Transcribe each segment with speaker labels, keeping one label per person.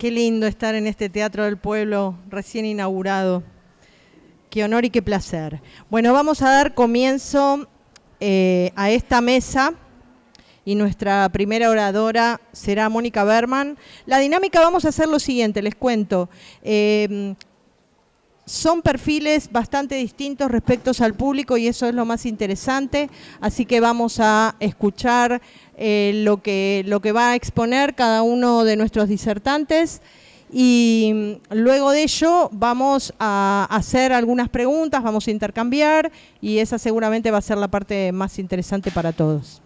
Speaker 1: Qué lindo estar en este Teatro del Pueblo recién inaugurado. Qué honor y qué placer. Bueno, vamos a dar comienzo a esta mesa y nuestra primera oradora será Mónica Berman. La dinámica, vamos a hacer lo siguiente, les cuento. Son perfiles bastante distintos respecto al público y eso es lo más interesante, así que vamos a escuchar lo que va a exponer cada uno de nuestros disertantes y luego de ello vamos a hacer algunas preguntas, vamos a intercambiar y esa seguramente va a ser la parte más interesante para todos.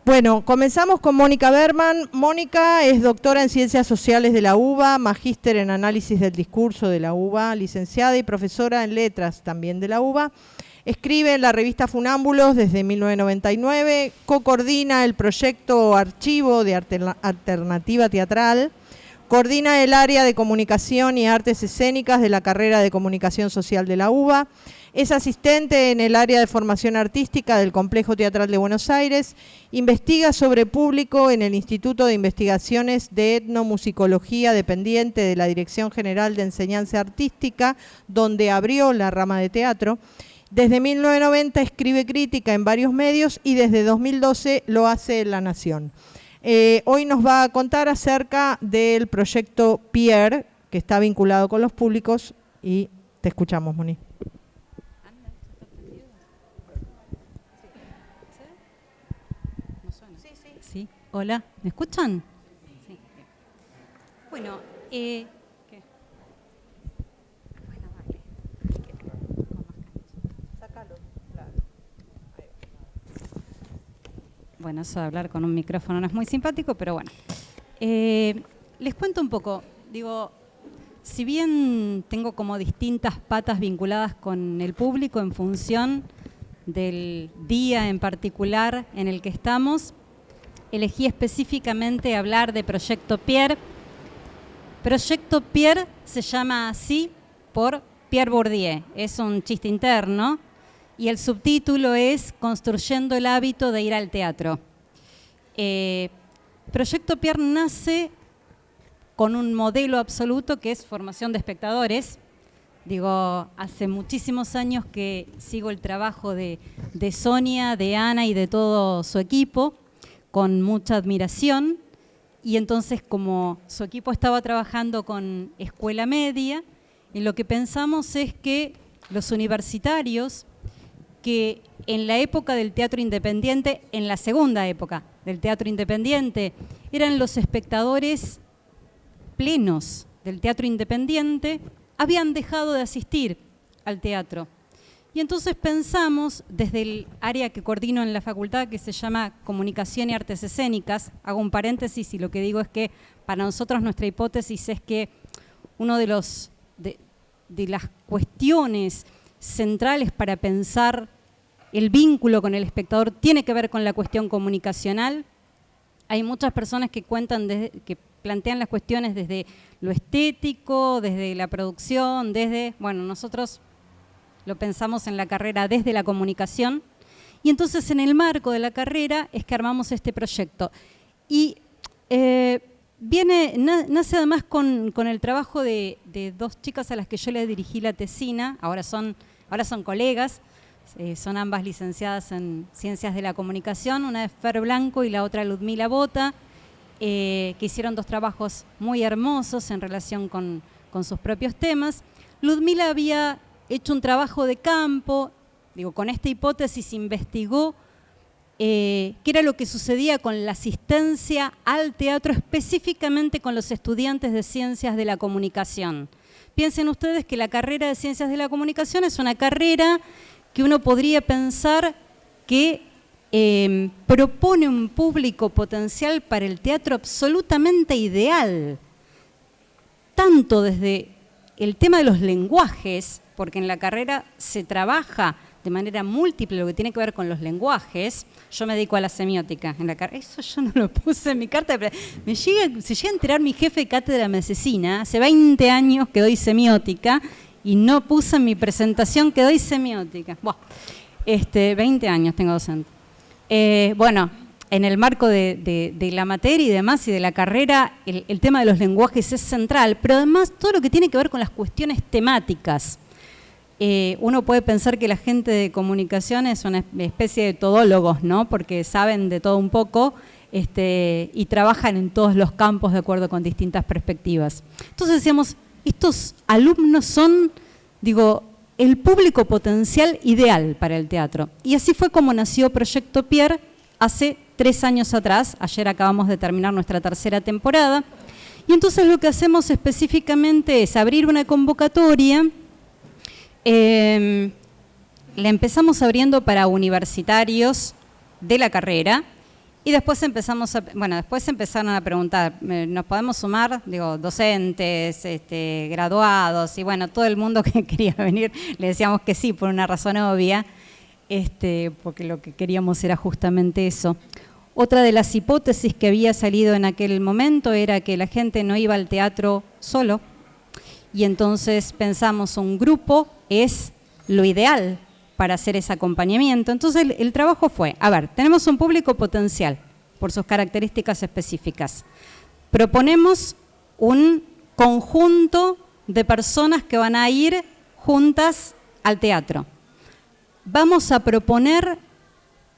Speaker 1: Bueno, comenzamos con Mónica Berman. Mónica es doctora en Ciencias Sociales de la UBA, magíster en Análisis del Discurso de la UBA, licenciada y profesora en Letras también de la UBA. Escribe en la revista Funámbulos desde 1999, co-coordina el proyecto Archivo de Alternativa Teatral, coordina el área de Comunicación y Artes Escénicas de la carrera de Comunicación Social de la UBA, es asistente en el área de formación artística del Complejo Teatral de Buenos Aires, investiga sobre público en el Instituto de Investigaciones de Etnomusicología, dependiente de la Dirección General de Enseñanza Artística, donde abrió la rama de teatro. Desde 1990 escribe crítica en varios medios y desde 2012 lo hace en La Nación. Hoy nos va a contar acerca del proyecto Pierre, que está vinculado con los públicos, y te escuchamos, Moni.
Speaker 2: Sí. Hola, ¿me escuchan? Sí. Bueno, ¿qué? Bueno, vale. Sácalo, claro. Bueno, eso de hablar con un micrófono no es muy simpático, pero bueno. Les cuento un poco. Digo, si bien tengo como distintas patas vinculadas con el público en función del día en particular en el que estamos, elegí específicamente hablar de Proyecto Pierre. Proyecto Pierre se llama así por Pierre Bourdieu, es un chiste interno, y el subtítulo es Construyendo el hábito de ir al teatro. Proyecto Pierre nace con un modelo absoluto que es formación de espectadores. Digo, hace muchísimos años que sigo el trabajo de Sonia, de Ana y de todo su equipo, con mucha admiración, y entonces como su equipo estaba trabajando con escuela media, en lo que pensamos es que los universitarios, que en la época del teatro independiente, en la segunda época del teatro independiente, eran los espectadores plenos del teatro independiente, habían dejado de asistir al teatro. Y entonces pensamos, desde el área que coordino en la facultad, que se llama Comunicación y Artes Escénicas, hago un paréntesis y lo que digo es que para nosotros nuestra hipótesis es que uno de las cuestiones centrales para pensar el vínculo con el espectador tiene que ver con la cuestión comunicacional. Hay muchas personas que que plantean las cuestiones desde lo estético, desde la producción, bueno, nosotros lo pensamos en la carrera desde la comunicación, y entonces en el marco de la carrera es que armamos este proyecto. Y nace además con el trabajo de dos chicas a las que yo le dirigí la tesina, ahora son colegas, son ambas licenciadas en Ciencias de la Comunicación, una es Fer Blanco y la otra Ludmila Bota, que hicieron dos trabajos muy hermosos en relación con sus propios temas. Ludmila había hecho un trabajo de campo, con esta hipótesis investigó qué era lo que sucedía con la asistencia al teatro, específicamente con los estudiantes de Ciencias de la Comunicación. Piensen ustedes que la carrera de Ciencias de la Comunicación es una carrera que uno podría pensar que propone un público potencial para el teatro absolutamente ideal, tanto desde el tema de los lenguajes, porque en la carrera se trabaja de manera múltiple lo que tiene que ver con los lenguajes. Yo me dedico a la semiótica en la carrera. Eso yo no lo puse en mi carta. Pero se llega a enterar mi jefe de cátedra medicina, hace 20 años que doy semiótica, y no puse en mi presentación que doy semiótica. Bueno, 20 años tengo docente. Bueno, en el marco de la materia y demás y de la carrera, el tema de los lenguajes es central, pero además todo lo que tiene que ver con las cuestiones temáticas. Uno puede pensar que la gente de comunicación es una especie de todólogos, ¿no? Porque saben de todo un poco y trabajan en todos los campos de acuerdo con distintas perspectivas. Entonces decíamos, estos alumnos son, digo, el público potencial ideal para el teatro. Y así fue como nació Proyecto Pierre hace 3 años atrás. Ayer acabamos de terminar nuestra 3ª temporada. Y entonces lo que hacemos específicamente es abrir una convocatoria. La empezamos abriendo para universitarios de la carrera y después después empezaron a preguntar, ¿nos podemos sumar? Digo, docentes, graduados y bueno, todo el mundo que quería venir, le decíamos que sí por una razón obvia, porque lo que queríamos era justamente eso. Otra de las hipótesis que había salido en aquel momento era que la gente no iba al teatro solo y entonces pensamos un grupo es lo ideal para hacer ese acompañamiento. Entonces el trabajo fue, a ver, tenemos un público potencial por sus características específicas. Proponemos un conjunto de personas que van a ir juntas al teatro. Vamos a proponer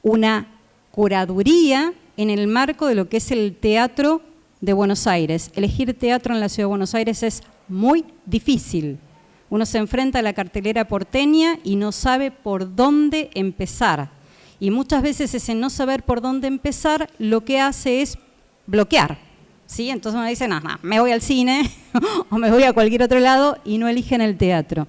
Speaker 2: una curaduría en el marco de lo que es el teatro de Buenos Aires. Elegir teatro en la ciudad de Buenos Aires es muy difícil. Uno se enfrenta a la cartelera porteña y no sabe por dónde empezar. Y muchas veces ese no saber por dónde empezar lo que hace es bloquear, ¿sí? Entonces uno dice, no, me voy al cine o me voy a cualquier otro lado y no eligen el teatro.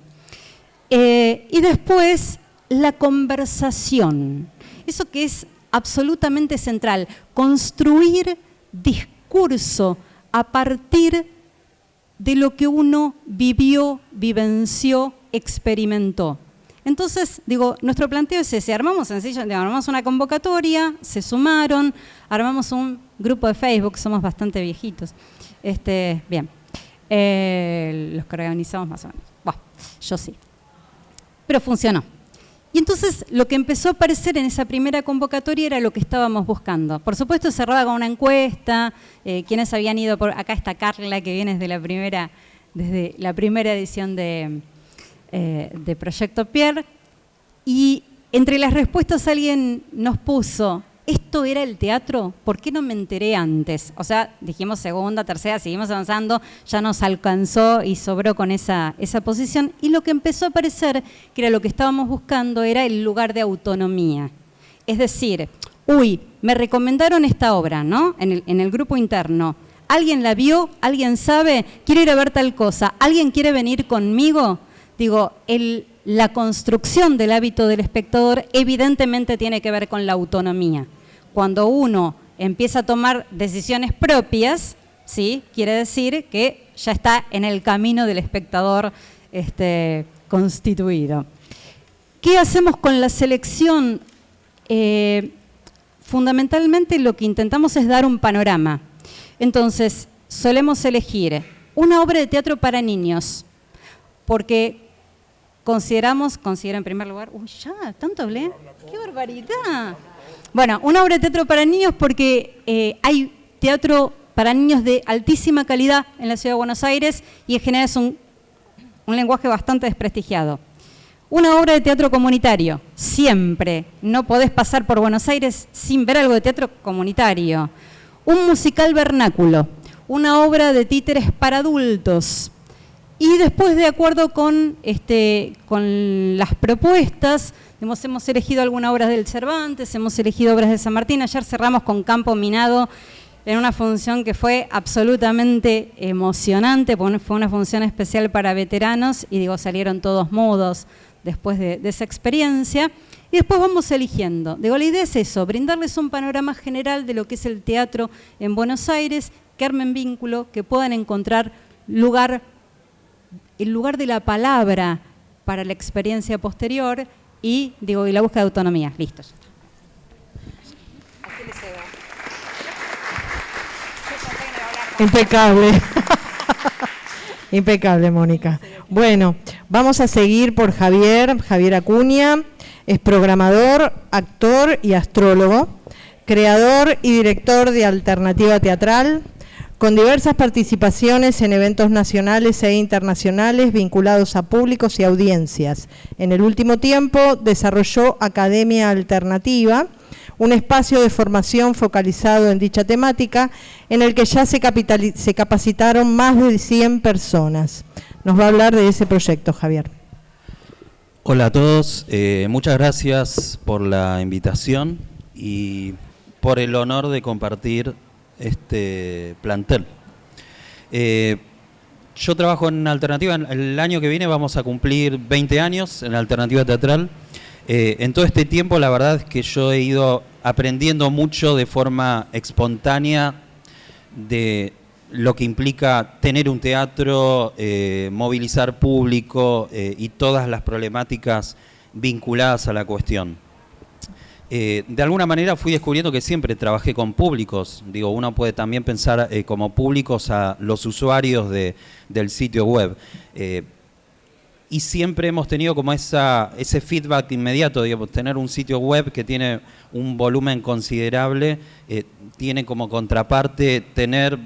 Speaker 2: Y después la conversación. Eso que es absolutamente central. Construir discurso a partir de lo que uno vivió, vivenció, experimentó. Entonces, digo, nuestro planteo es ese, armamos sencillo, armamos una convocatoria, se sumaron, armamos un grupo de Facebook, somos bastante viejitos, bien, los que organizamos más o menos, bueno, yo sí, pero funcionó. Y entonces lo que empezó a aparecer en esa primera convocatoria era lo que estábamos buscando. Por supuesto cerraba con una encuesta, quienes habían ido por... Acá está Carla, que viene desde la primera edición de Proyecto Pierre. Y entre las respuestas alguien nos puso, ¿esto era el teatro? ¿Por qué no me enteré antes? O sea, dijimos segunda, tercera, seguimos avanzando, ya nos alcanzó y sobró con esa posición. Y lo que empezó a aparecer, que era lo que estábamos buscando, era el lugar de autonomía. Es decir, me recomendaron esta obra, ¿no? En el grupo interno. ¿Alguien la vio? ¿Alguien sabe? ¿Quiere ir a ver tal cosa? ¿Alguien quiere venir conmigo? Digo, la construcción del hábito del espectador evidentemente tiene que ver con la autonomía. Cuando uno empieza a tomar decisiones propias, ¿sí? Quiere decir que ya está en el camino del espectador constituido. ¿Qué hacemos con la selección? Fundamentalmente lo que intentamos es dar un panorama. Entonces, solemos elegir una obra de teatro para niños, porque considero en primer lugar, ¿tanto hablé? ¡Qué barbaridad! Bueno, una obra de teatro para niños porque hay teatro para niños de altísima calidad en la Ciudad de Buenos Aires y en general es un lenguaje bastante desprestigiado. Una obra de teatro comunitario, siempre. No podés pasar por Buenos Aires sin ver algo de teatro comunitario. Un musical vernáculo, una obra de títeres para adultos. Y después, de acuerdo con las propuestas, hemos elegido algunas obras del Cervantes, hemos elegido obras de San Martín. Ayer cerramos con Campo Minado en una función que fue absolutamente emocionante, porque fue una función especial para veteranos y salieron todos mudos después de esa experiencia. Y después vamos eligiendo. La idea es eso, brindarles un panorama general de lo que es el teatro en Buenos Aires, que armen vínculo, que puedan encontrar el lugar de la palabra para la experiencia posterior y la búsqueda de autonomía. Listo.
Speaker 1: Impecable. Impecable, Mónica. Bueno, vamos a seguir por Javier Acuña, es programador, actor y astrólogo, creador y director de Alternativa Teatral, con diversas participaciones en eventos nacionales e internacionales vinculados a públicos y audiencias. En el último tiempo desarrolló Academia Alternativa, un espacio de formación focalizado en dicha temática, en el que ya se capacitaron más de 100 personas. Nos va a hablar de ese proyecto, Javier.
Speaker 3: Hola a todos, muchas gracias por la invitación y por el honor de compartir este plantel. Yo trabajo en Alternativa, el año que viene vamos a cumplir 20 años en Alternativa Teatral. En todo este tiempo la verdad es que yo he ido aprendiendo mucho de forma espontánea de lo que implica tener un teatro, movilizar público y todas las problemáticas vinculadas a la cuestión. De alguna manera fui descubriendo que siempre trabajé con públicos. Digo, uno puede también pensar como públicos a los usuarios del sitio web. Y siempre hemos tenido como ese feedback inmediato, digamos, tener un sitio web que tiene un volumen considerable, tiene como contraparte tener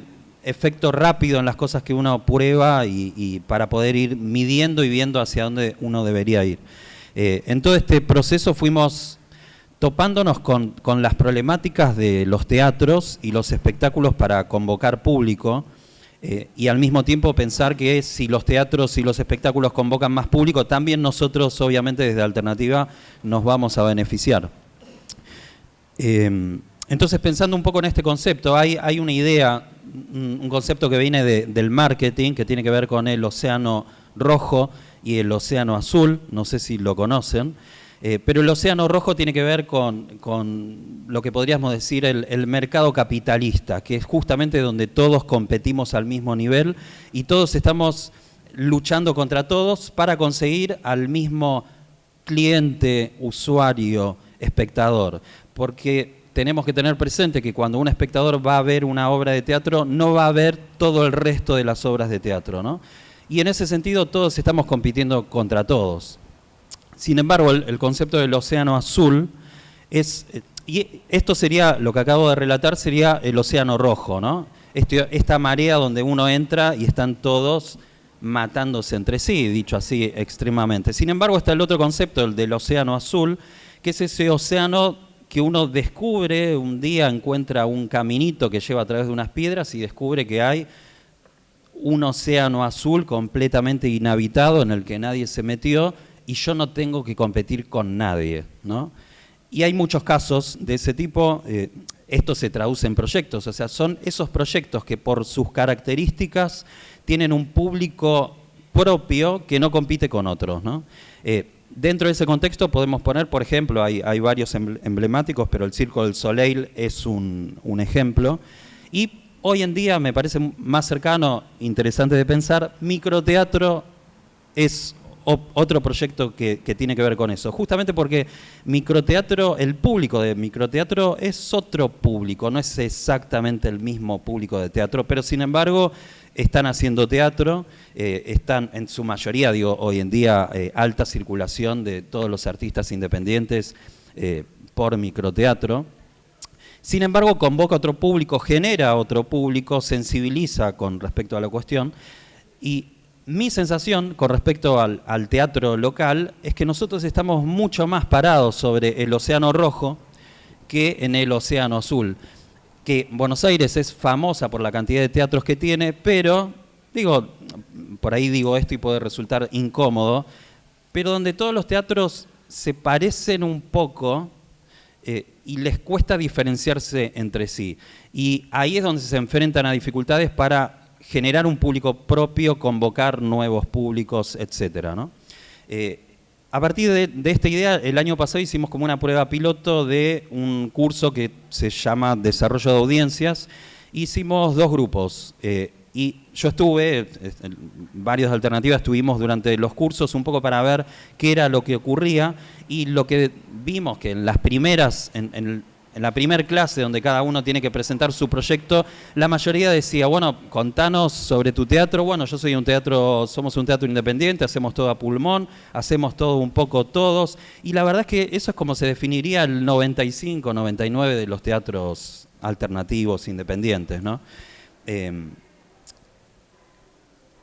Speaker 3: efecto rápido en las cosas que uno prueba y para poder ir midiendo y viendo hacia dónde uno debería ir. En todo este proceso fuimos topándonos con las problemáticas de los teatros y los espectáculos para convocar público, y al mismo tiempo pensar que si los teatros y los espectáculos convocan más público, también nosotros obviamente desde Alternativa nos vamos a beneficiar. Entonces, pensando un poco en este concepto, hay una idea, un concepto que viene del marketing, que tiene que ver con el océano rojo y el océano azul, no sé si lo conocen. Pero el océano rojo tiene que ver con lo que podríamos decir el mercado capitalista, que es justamente donde todos competimos al mismo nivel y todos estamos luchando contra todos para conseguir al mismo cliente, usuario, espectador. Porque tenemos que tener presente que cuando un espectador va a ver una obra de teatro, no va a ver todo el resto de las obras de teatro, ¿no? Y en ese sentido todos estamos compitiendo contra todos. Sin embargo, el concepto del océano azul es, y esto sería, lo que acabo de relatar, sería el océano rojo, ¿no? Esta marea donde uno entra y están todos matándose entre sí, dicho así extremadamente. Sin embargo, está el otro concepto, el del océano azul, que es ese océano que uno descubre, un día encuentra un caminito que lleva a través de unas piedras y descubre que hay un océano azul completamente inhabitado en el que nadie se metió, y yo no tengo que competir con nadie, ¿no? Y hay muchos casos de ese tipo. Esto se traduce en proyectos, o sea, son esos proyectos que por sus características tienen un público propio que no compite con otros, ¿no? Dentro de ese contexto podemos poner, por ejemplo, hay varios emblemáticos, pero el Circo del Soleil es un ejemplo, y hoy en día me parece más cercano, interesante de pensar, microteatro es otro proyecto que tiene que ver con eso, justamente porque microteatro, el público de microteatro es otro público, no es exactamente el mismo público de teatro, pero sin embargo están haciendo teatro, están en su mayoría, digo, hoy en día alta circulación de todos los artistas independientes por microteatro. Sin embargo, convoca otro público, genera otro público, sensibiliza con respecto a la cuestión. Y mi sensación con respecto al teatro local es que nosotros estamos mucho más parados sobre el océano rojo que en el océano azul. Que Buenos Aires es famosa por la cantidad de teatros que tiene, pero, digo, por ahí digo esto y puede resultar incómodo, pero donde todos los teatros se parecen un poco y les cuesta diferenciarse entre sí. Y ahí es donde se enfrentan a dificultades para generar un público propio, convocar nuevos públicos, etcétera, ¿no? A partir de esta idea, el año pasado hicimos como una prueba piloto de un curso que se llama Desarrollo de Audiencias. Hicimos 2 grupos y yo estuve, varias alternativas estuvimos durante los cursos un poco para ver qué era lo que ocurría, y lo que vimos que en las primeras, en la primera clase donde cada uno tiene que presentar su proyecto, la mayoría decía, bueno, contanos sobre tu teatro. Bueno, yo somos un teatro independiente, hacemos todo a pulmón, hacemos todo un poco todos. Y la verdad es que eso es como se definiría el 95, 99 de los teatros alternativos, independientes, ¿no?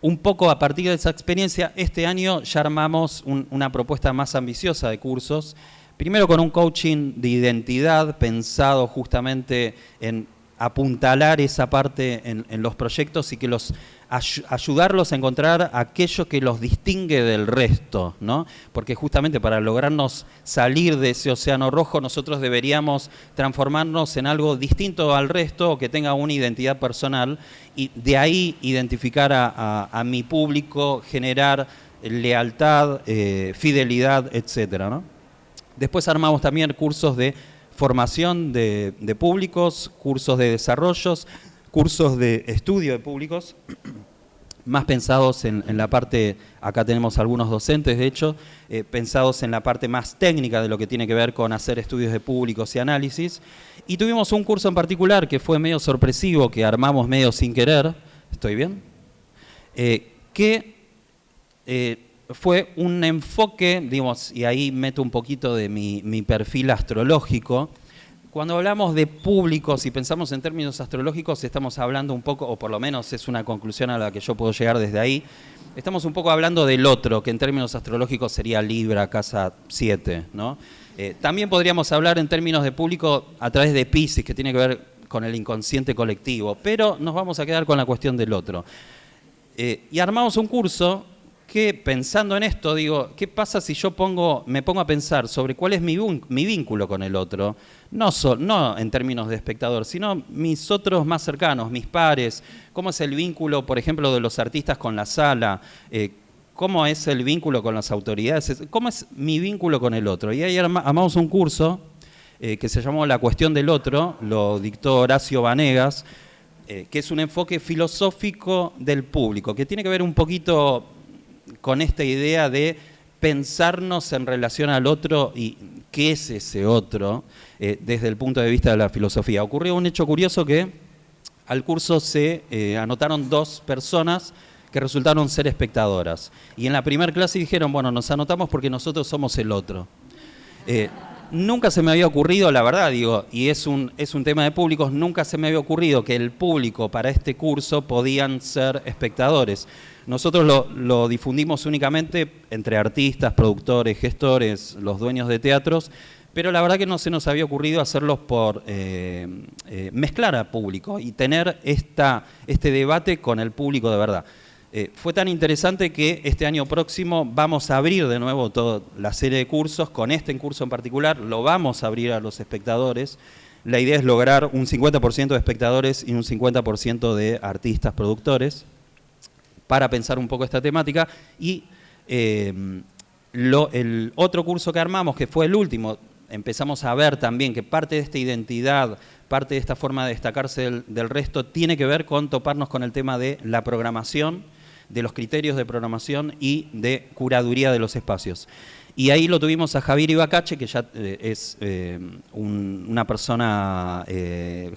Speaker 3: Un poco a partir de esa experiencia, este año ya armamos una propuesta más ambiciosa de cursos. Primero con un coaching de identidad pensado justamente en apuntalar esa parte en los proyectos y que ayudarlos a encontrar aquello que los distingue del resto, ¿no? Porque justamente para lograrnos salir de ese océano rojo, nosotros deberíamos transformarnos en algo distinto al resto o que tenga una identidad personal y de ahí identificar a mi público, generar lealtad, fidelidad, etcétera, ¿no? Después armamos también cursos de formación de públicos, cursos de desarrollos, cursos de estudio de públicos, más pensados en la parte, acá tenemos algunos docentes de hecho, pensados en la parte más técnica de lo que tiene que ver con hacer estudios de públicos y análisis. Y tuvimos un curso en particular que fue medio sorpresivo, que armamos medio sin querer, ¿estoy bien? Fue un enfoque, digamos, y ahí meto un poquito de mi perfil astrológico. Cuando hablamos de públicos y pensamos en términos astrológicos, estamos hablando un poco, o por lo menos es una conclusión a la que yo puedo llegar desde ahí, estamos un poco hablando del otro, que en términos astrológicos sería Libra, casa 7, ¿no? También podríamos hablar en términos de público a través de Piscis, que tiene que ver con el inconsciente colectivo, pero nos vamos a quedar con la cuestión del otro. Y armamos un curso que pensando en esto, digo, ¿qué pasa si yo me pongo a pensar sobre cuál es mi vínculo con el otro? No en términos de espectador, sino mis otros más cercanos, mis pares. ¿Cómo es el vínculo, por ejemplo, de los artistas con la sala? ¿Cómo es el vínculo con las autoridades? ¿Cómo es mi vínculo con el otro? Y ahí armamos un curso que se llamó La Cuestión del Otro, lo dictó Horacio Vanegas, que es un enfoque filosófico del público, que tiene que ver un poquito con esta idea de pensarnos en relación al otro y qué es ese otro desde el punto de vista de la filosofía. Ocurrió un hecho curioso que al curso se anotaron 2 personas que resultaron ser espectadoras. Y en la primera clase dijeron, bueno, nos anotamos porque nosotros somos el otro. Nunca se me había ocurrido, la verdad, digo, y es un tema de públicos, nunca se me había ocurrido que el público para este curso podían ser espectadores. Nosotros lo difundimos únicamente entre artistas, productores, gestores, los dueños de teatros, pero la verdad que no se nos había ocurrido hacerlos por mezclar al público y tener este debate con el público de verdad. Fue tan interesante que este año próximo vamos a abrir de nuevo toda la serie de cursos, con este curso en particular lo vamos a abrir a los espectadores. La idea es lograr un 50% de espectadores y un 50% de artistas, productores, para pensar un poco esta temática. Y el otro curso que armamos, que fue el último, empezamos a ver también que parte de esta identidad, parte de esta forma de destacarse del resto, tiene que ver con toparnos con el tema de la programación, de los criterios de programación y de curaduría de los espacios. Y ahí lo tuvimos a Javier Ibacache, que ya es una persona,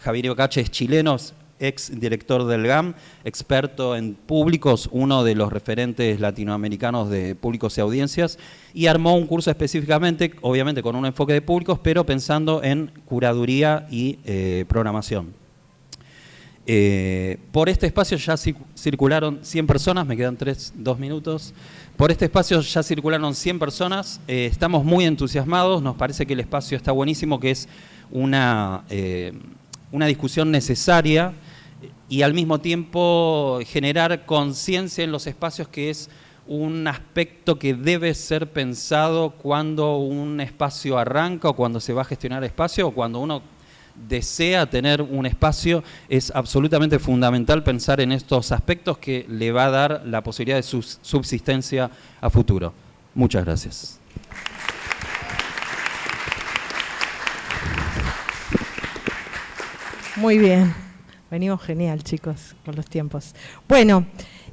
Speaker 3: Javier Ibacache es chileno, ex director del GAM, experto en públicos, uno de los referentes latinoamericanos de públicos y audiencias, y armó un curso específicamente, obviamente con un enfoque de públicos, pero pensando en curaduría y programación. Por este espacio ya circularon 100 personas, me quedan 2 minutos. Por este espacio ya circularon 100 personas, estamos muy entusiasmados, nos parece que el espacio está buenísimo, que es una discusión necesaria y al mismo tiempo generar conciencia en los espacios, que es un aspecto que debe ser pensado cuando un espacio arranca o cuando se va a gestionar espacio o cuando uno desea tener un espacio. Es absolutamente fundamental pensar en estos aspectos que le va a dar la posibilidad de subsistencia a futuro. Muchas gracias.
Speaker 1: Muy bien. Venimos genial, chicos, con los tiempos. Bueno,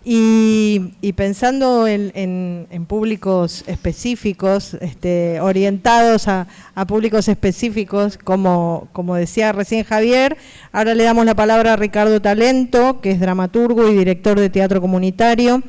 Speaker 1: y pensando en públicos específicos, orientados a públicos específicos, como decía recién Javier, ahora le damos la palabra a Ricardo Talento, que es dramaturgo y director de teatro comunitario,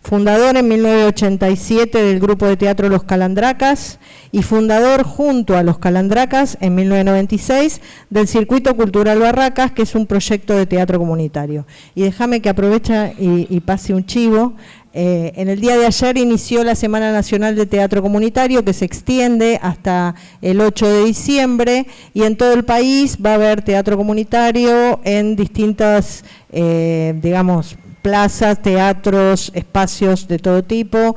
Speaker 1: fundador en 1987 del grupo de teatro Los Calandracas y fundador junto a Los Calandracas en 1996 del Circuito Cultural Barracas, que es un proyecto de teatro comunitario. Y déjame que aproveche y pase un chivo. En el día de ayer inició la Semana Nacional de Teatro Comunitario, que se extiende hasta el 8 de diciembre, y en todo el país va a haber teatro comunitario en distintas, digamos, plazas, teatros, espacios de todo tipo,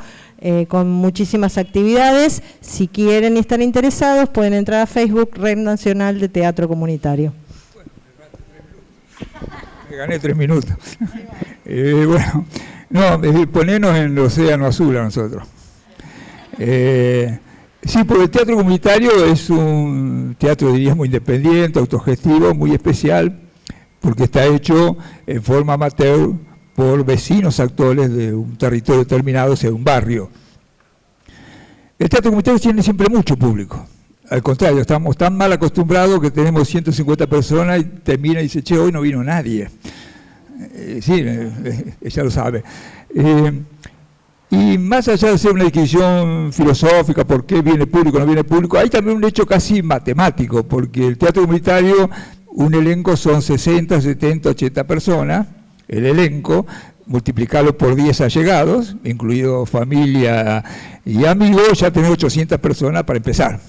Speaker 1: con muchísimas actividades. Si quieren y están interesados, pueden entrar a Facebook, Red Nacional de Teatro Comunitario.
Speaker 4: Me gané 3 minutos. Bueno, no, ponernos en el océano azul a nosotros. Sí, porque el teatro comunitario es un teatro, diríamos, independiente, autogestivo, muy especial, porque está hecho en forma amateur por vecinos actores de un territorio determinado, o sea, un barrio. El teatro comunitario tiene siempre mucho público. Al contrario, estamos tan mal acostumbrados que tenemos 150 personas y termina y dice, che, hoy no vino nadie. Sí, ella lo sabe. Y más allá de ser una discusión filosófica, por qué viene público o no viene público, hay también un hecho casi matemático, porque el teatro comunitario, un elenco son 60, 70, 80 personas, el elenco, multiplicarlo por 10 allegados, incluido familia y amigos, ya tenés 800 personas para empezar.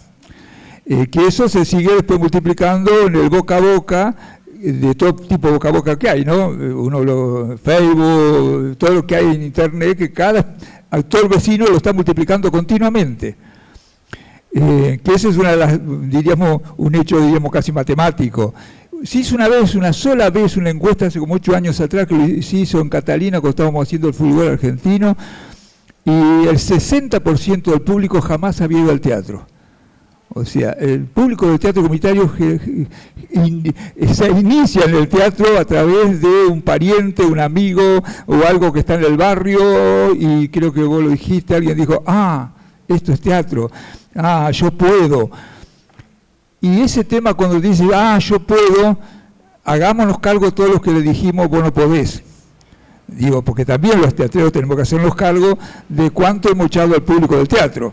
Speaker 4: Que eso se sigue después multiplicando en el boca a boca, de todo tipo de boca a boca que hay, ¿no? Facebook, todo lo que hay en internet, que cada actor vecino lo está multiplicando continuamente. Que ese es diríamos, un hecho, diríamos, casi matemático. Se hizo una sola vez una encuesta hace como 8 años atrás, que se hizo en Catalina, cuando estábamos haciendo el fútbol argentino, y el 60% del público jamás había ido al teatro. O sea, el público del teatro comunitario se inicia en el teatro a través de un pariente, un amigo o algo que está en el barrio, y creo que vos lo dijiste, alguien dijo, esto es teatro, yo puedo. Y ese tema cuando dice, yo puedo, hagámonos cargo todos los que le dijimos, vos no podés. Digo, porque también los teatreros tenemos que hacernos cargo de cuánto hemos echado al público del teatro.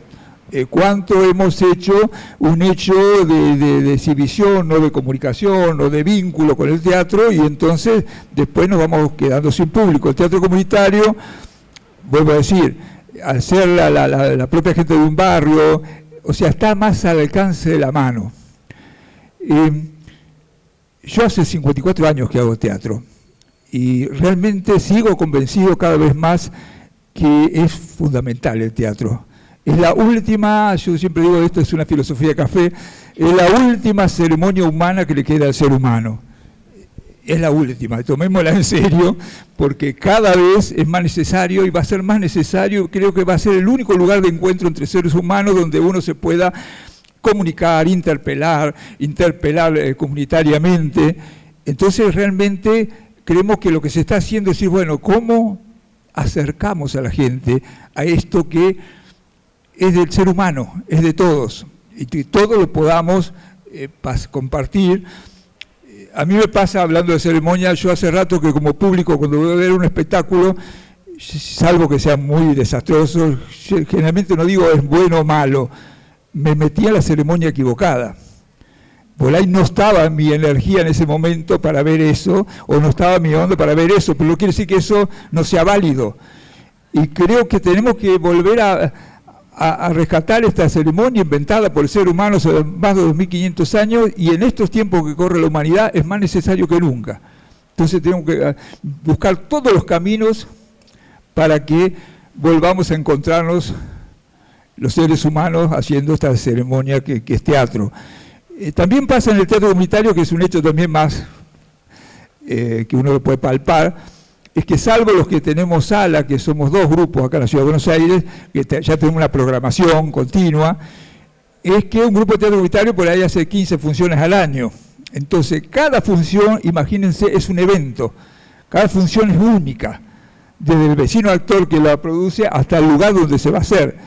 Speaker 4: Cuánto hemos hecho un hecho de exhibición, no de comunicación, no de vínculo con el teatro, y entonces después nos vamos quedando sin público. El teatro comunitario, vuelvo a decir, al ser la propia gente de un barrio, o sea, está más al alcance de la mano. Yo hace 54 años que hago teatro y realmente sigo convencido cada vez más que es fundamental el teatro. Es la última, yo siempre digo, esto es una filosofía de café, es la última ceremonia humana que le queda al ser humano. Es la última, tomémosla en serio, porque cada vez es más necesario y va a ser más necesario, creo que va a ser el único lugar de encuentro entre seres humanos donde uno se pueda comunicar, interpelar comunitariamente. Entonces realmente creemos que lo que se está haciendo es decir, bueno, ¿cómo acercamos a la gente a esto que es del ser humano, es de todos, y que todos lo podamos compartir? A mí me pasa, hablando de ceremonia, yo hace rato que como público, cuando voy a ver un espectáculo, salvo que sea muy desastroso, generalmente no digo es bueno o malo, me metí en la ceremonia equivocada. Por ahí no estaba mi energía en ese momento para ver eso, o no estaba mi onda para ver eso, pero no quiere decir que eso no sea válido. Y creo que tenemos que volver a rescatar esta ceremonia inventada por el ser humano hace más de 2500 años, y en estos tiempos que corre la humanidad es más necesario que nunca. Entonces tenemos que buscar todos los caminos para que volvamos a encontrarnos los seres humanos haciendo esta ceremonia que es teatro. También pasa en el teatro comunitario, que es un hecho también más que uno lo puede palpar, es que salvo los que tenemos sala, que somos 2 grupos acá en la Ciudad de Buenos Aires, que ya tenemos una programación continua, es que un grupo de teatro comunitario por ahí hace 15 funciones al año. Entonces, cada función, imagínense, es un evento. Cada función es única, desde el vecino actor que la produce hasta el lugar donde se va a hacer.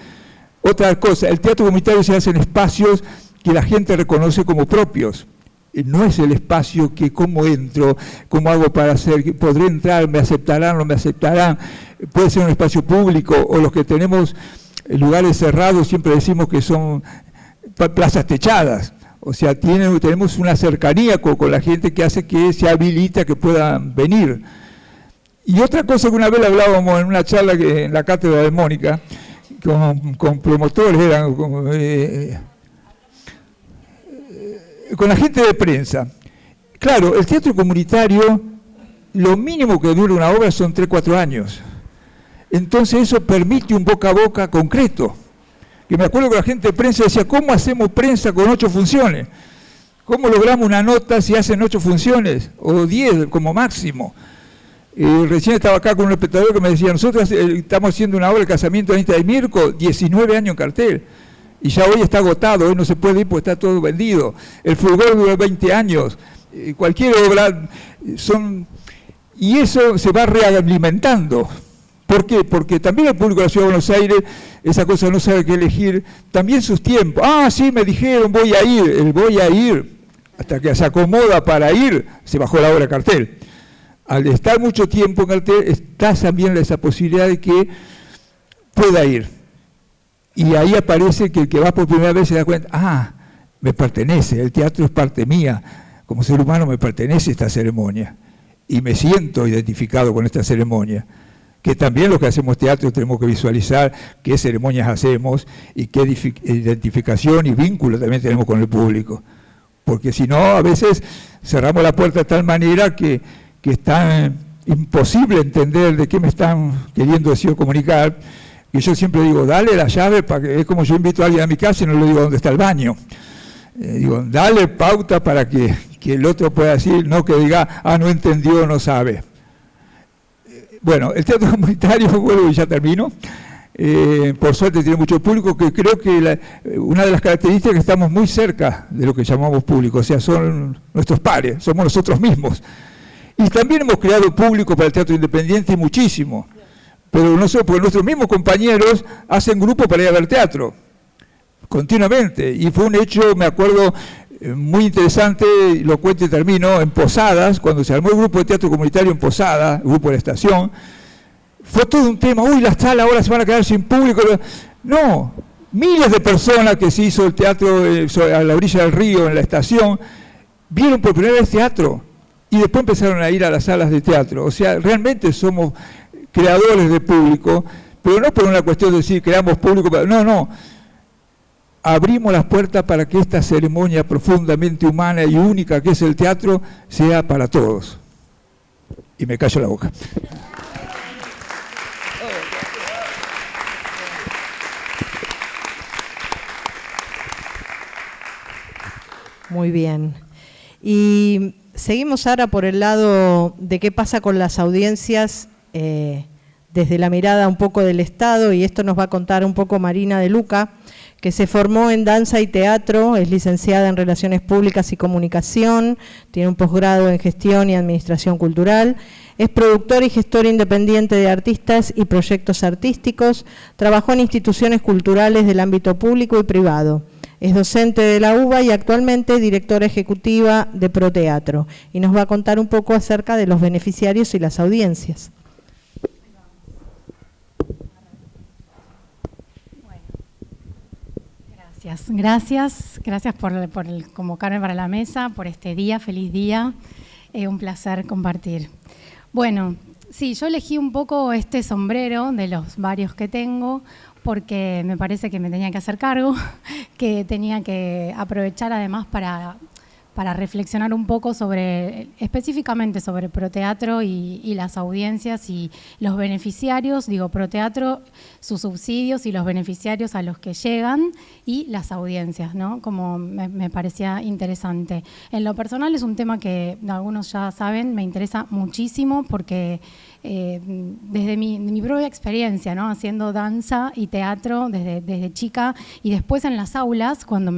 Speaker 4: Otra cosa, el teatro comunitario se hace en espacios que la gente reconoce como propios. No es el espacio que cómo entro, cómo hago para hacer, podré entrar, me aceptarán, no me aceptarán. Puede ser un espacio público, o los que tenemos lugares cerrados siempre decimos que son plazas techadas. O sea, tenemos una cercanía con la gente que hace que se habilita que puedan venir. Y otra cosa que una vez hablábamos en una charla en la cátedra de Mónica, con promotores, con la gente de prensa. Claro, el teatro comunitario, lo mínimo que dura una obra son 3-4 años. Entonces eso permite un boca a boca concreto. Que me acuerdo que la gente de prensa decía, ¿cómo hacemos prensa con 8 funciones? ¿Cómo logramos una nota si hacen 8 funciones? O 10 como máximo. Recién estaba acá con un espectador que me decía, nosotros estamos haciendo una obra de casamiento de Anita y Mirko, 19 años en cartel. Y ya hoy está agotado, hoy no se puede ir porque está todo vendido. El Fulgor duró 20 años. Cualquier obra son... Y eso se va realimentando. ¿Por qué? Porque también el público de la Ciudad de Buenos Aires, esa cosa no sabe qué elegir, también sus tiempos. Ah, sí, me dijeron, voy a ir. El voy a ir, hasta que se acomoda para ir, se bajó la obra de cartel. Al estar mucho tiempo en cartel, está también esa posibilidad de que pueda ir. Y ahí aparece que el que va por primera vez se da cuenta, ah, me pertenece, el teatro es parte mía, como ser humano me pertenece esta ceremonia. Y me siento identificado con esta ceremonia. Que también los que hacemos teatro tenemos que visualizar qué ceremonias hacemos y qué identificación y vínculo también tenemos con el público. Porque si no, a veces cerramos la puerta de tal manera que es tan imposible entender de qué me están queriendo decir o comunicar, que yo siempre digo, dale la llave, para que es como yo invito a alguien a mi casa y no le digo dónde está el baño. Digo, dale pauta para que el otro pueda decir, no que diga, ah, no entendió, no sabe. Bueno, el teatro comunitario, vuelvo y ya termino, por suerte tiene mucho público, que creo que una de las características es que estamos muy cerca de lo que llamamos público, o sea, son nuestros pares, somos nosotros mismos. Y también hemos creado público para el teatro independiente y muchísimo, pero no sé, porque nuestros mismos compañeros hacen grupo para ir a ver teatro, continuamente, y fue un hecho, me acuerdo, muy interesante, lo cuento y termino, en Posadas, cuando se armó el grupo de teatro comunitario en Posadas, el grupo de la estación, fue todo un tema, uy, las salas ahora se van a quedar sin público. No, miles de personas que se hizo el teatro a la orilla del río, en la estación, vieron por primera vez teatro y después empezaron a ir a las salas de teatro. O sea, realmente somos creadores de público, pero no por una cuestión de decir creamos público, no. Abrimos las puertas para que esta ceremonia profundamente humana y única que es el teatro sea para todos. Y me callo la boca.
Speaker 1: Muy bien. Y seguimos ahora por el lado de qué pasa con las audiencias desde la mirada un poco del Estado, y esto nos va a contar un poco Marina de Luca, que se formó en danza y teatro, es licenciada en Relaciones Públicas y Comunicación, tiene un posgrado en Gestión y Administración Cultural, es productora y gestora independiente de artistas y proyectos artísticos, trabajó en instituciones culturales del ámbito público y privado. Es docente de la UBA y actualmente directora ejecutiva de Proteatro. Y nos va a contar un poco acerca de los beneficiarios y las audiencias.
Speaker 5: Gracias por convocarme para la mesa, por este día, feliz día, un placer compartir. Bueno, sí, yo elegí un poco este sombrero de los varios que tengo porque me parece que me tenía que hacer cargo, que tenía que aprovechar además para reflexionar un poco específicamente sobre Proteatro y las audiencias y los beneficiarios, digo Proteatro, sus subsidios y los beneficiarios a los que llegan y las audiencias, ¿no? Como me parecía interesante. En lo personal es un tema que algunos ya saben, me interesa muchísimo porque desde mi propia experiencia, ¿no? Haciendo danza y teatro desde chica, y después en las aulas, cuando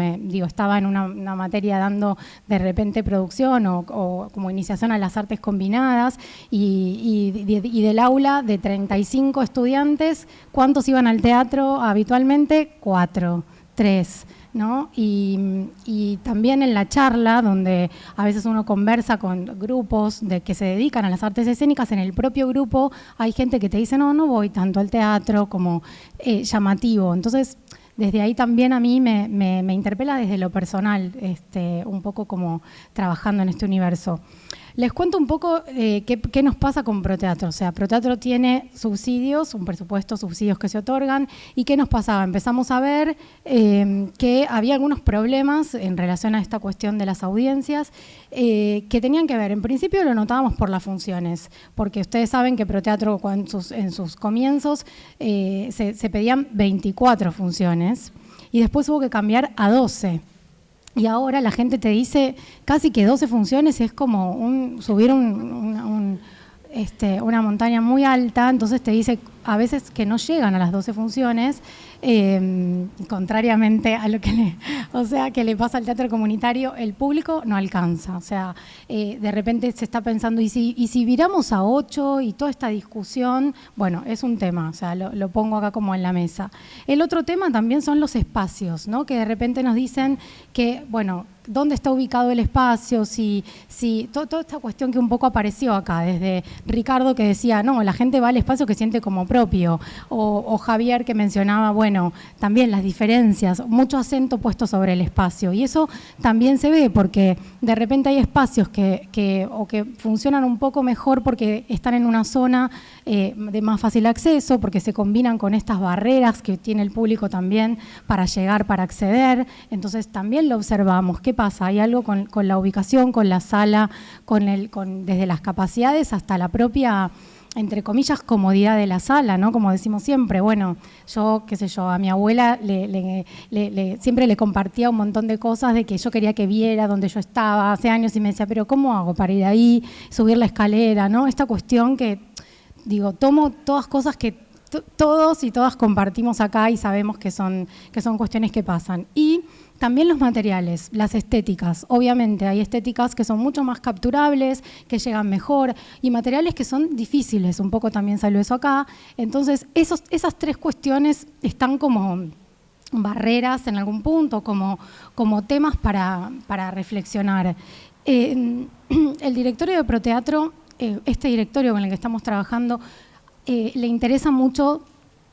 Speaker 5: estaba en una materia dando de repente producción o como iniciación a las artes combinadas, y del aula de 35 estudiantes, ¿cuántos iban al teatro habitualmente? 4, 3. ¿No? Y también en la charla, donde a veces uno conversa con grupos que se dedican a las artes escénicas, en el propio grupo hay gente que te dice, no voy tanto al teatro como llamativo. Entonces, desde ahí también a mí me interpela desde lo personal, un poco como trabajando en este universo. Les cuento un poco qué nos pasa con Proteatro. O sea, Proteatro tiene subsidios, un presupuesto, subsidios que se otorgan. ¿Y qué nos pasaba? Empezamos a ver que había algunos problemas en relación a esta cuestión de las audiencias que tenían que ver, en principio lo notábamos por las funciones, porque ustedes saben que Proteatro en sus comienzos se pedían 24 funciones y después hubo que cambiar a 12. Y ahora la gente te dice casi que 12 funciones es como subir una montaña muy alta, entonces te dice a veces que no llegan a las 12 funciones, contrariamente a lo que le pasa al teatro comunitario, el público no alcanza. O sea, de repente se está pensando, ¿y si viramos a 8 y toda esta discusión? Bueno, es un tema, o sea, lo pongo acá como en la mesa. El otro tema también son los espacios, ¿no? Que de repente nos dicen que, bueno, ¿dónde está ubicado el espacio? Si toda esta cuestión que un poco apareció acá, desde Ricardo que decía, no, la gente va al espacio que siente como propio, o Javier que mencionaba, bueno, también las diferencias, mucho acento puesto sobre el espacio, y eso también se ve porque de repente hay espacios que funcionan un poco mejor porque están en una zona de más fácil acceso, porque se combinan con estas barreras que tiene el público también para llegar, para acceder. Entonces también lo observamos. ¿Qué pasa? Hay algo con la ubicación, con la sala, desde las capacidades hasta la propia, entre comillas, comodidad de la sala, ¿no? Como decimos siempre, bueno, yo, qué sé yo, a mi abuela siempre le compartía un montón de cosas de que yo quería que viera donde yo estaba hace años y me decía, pero ¿cómo hago para ir ahí, subir la escalera, ¿no? Esta cuestión que, digo, tomo todas cosas que todos y todas compartimos acá y sabemos que son cuestiones que pasan. Y también los materiales, las estéticas. Obviamente hay estéticas que son mucho más capturables, que llegan mejor, y materiales que son difíciles, un poco también salió eso acá. Entonces, esas tres cuestiones están como barreras en algún punto, como temas para reflexionar. El directorio de Proteatro, este directorio con el que estamos trabajando, le interesa mucho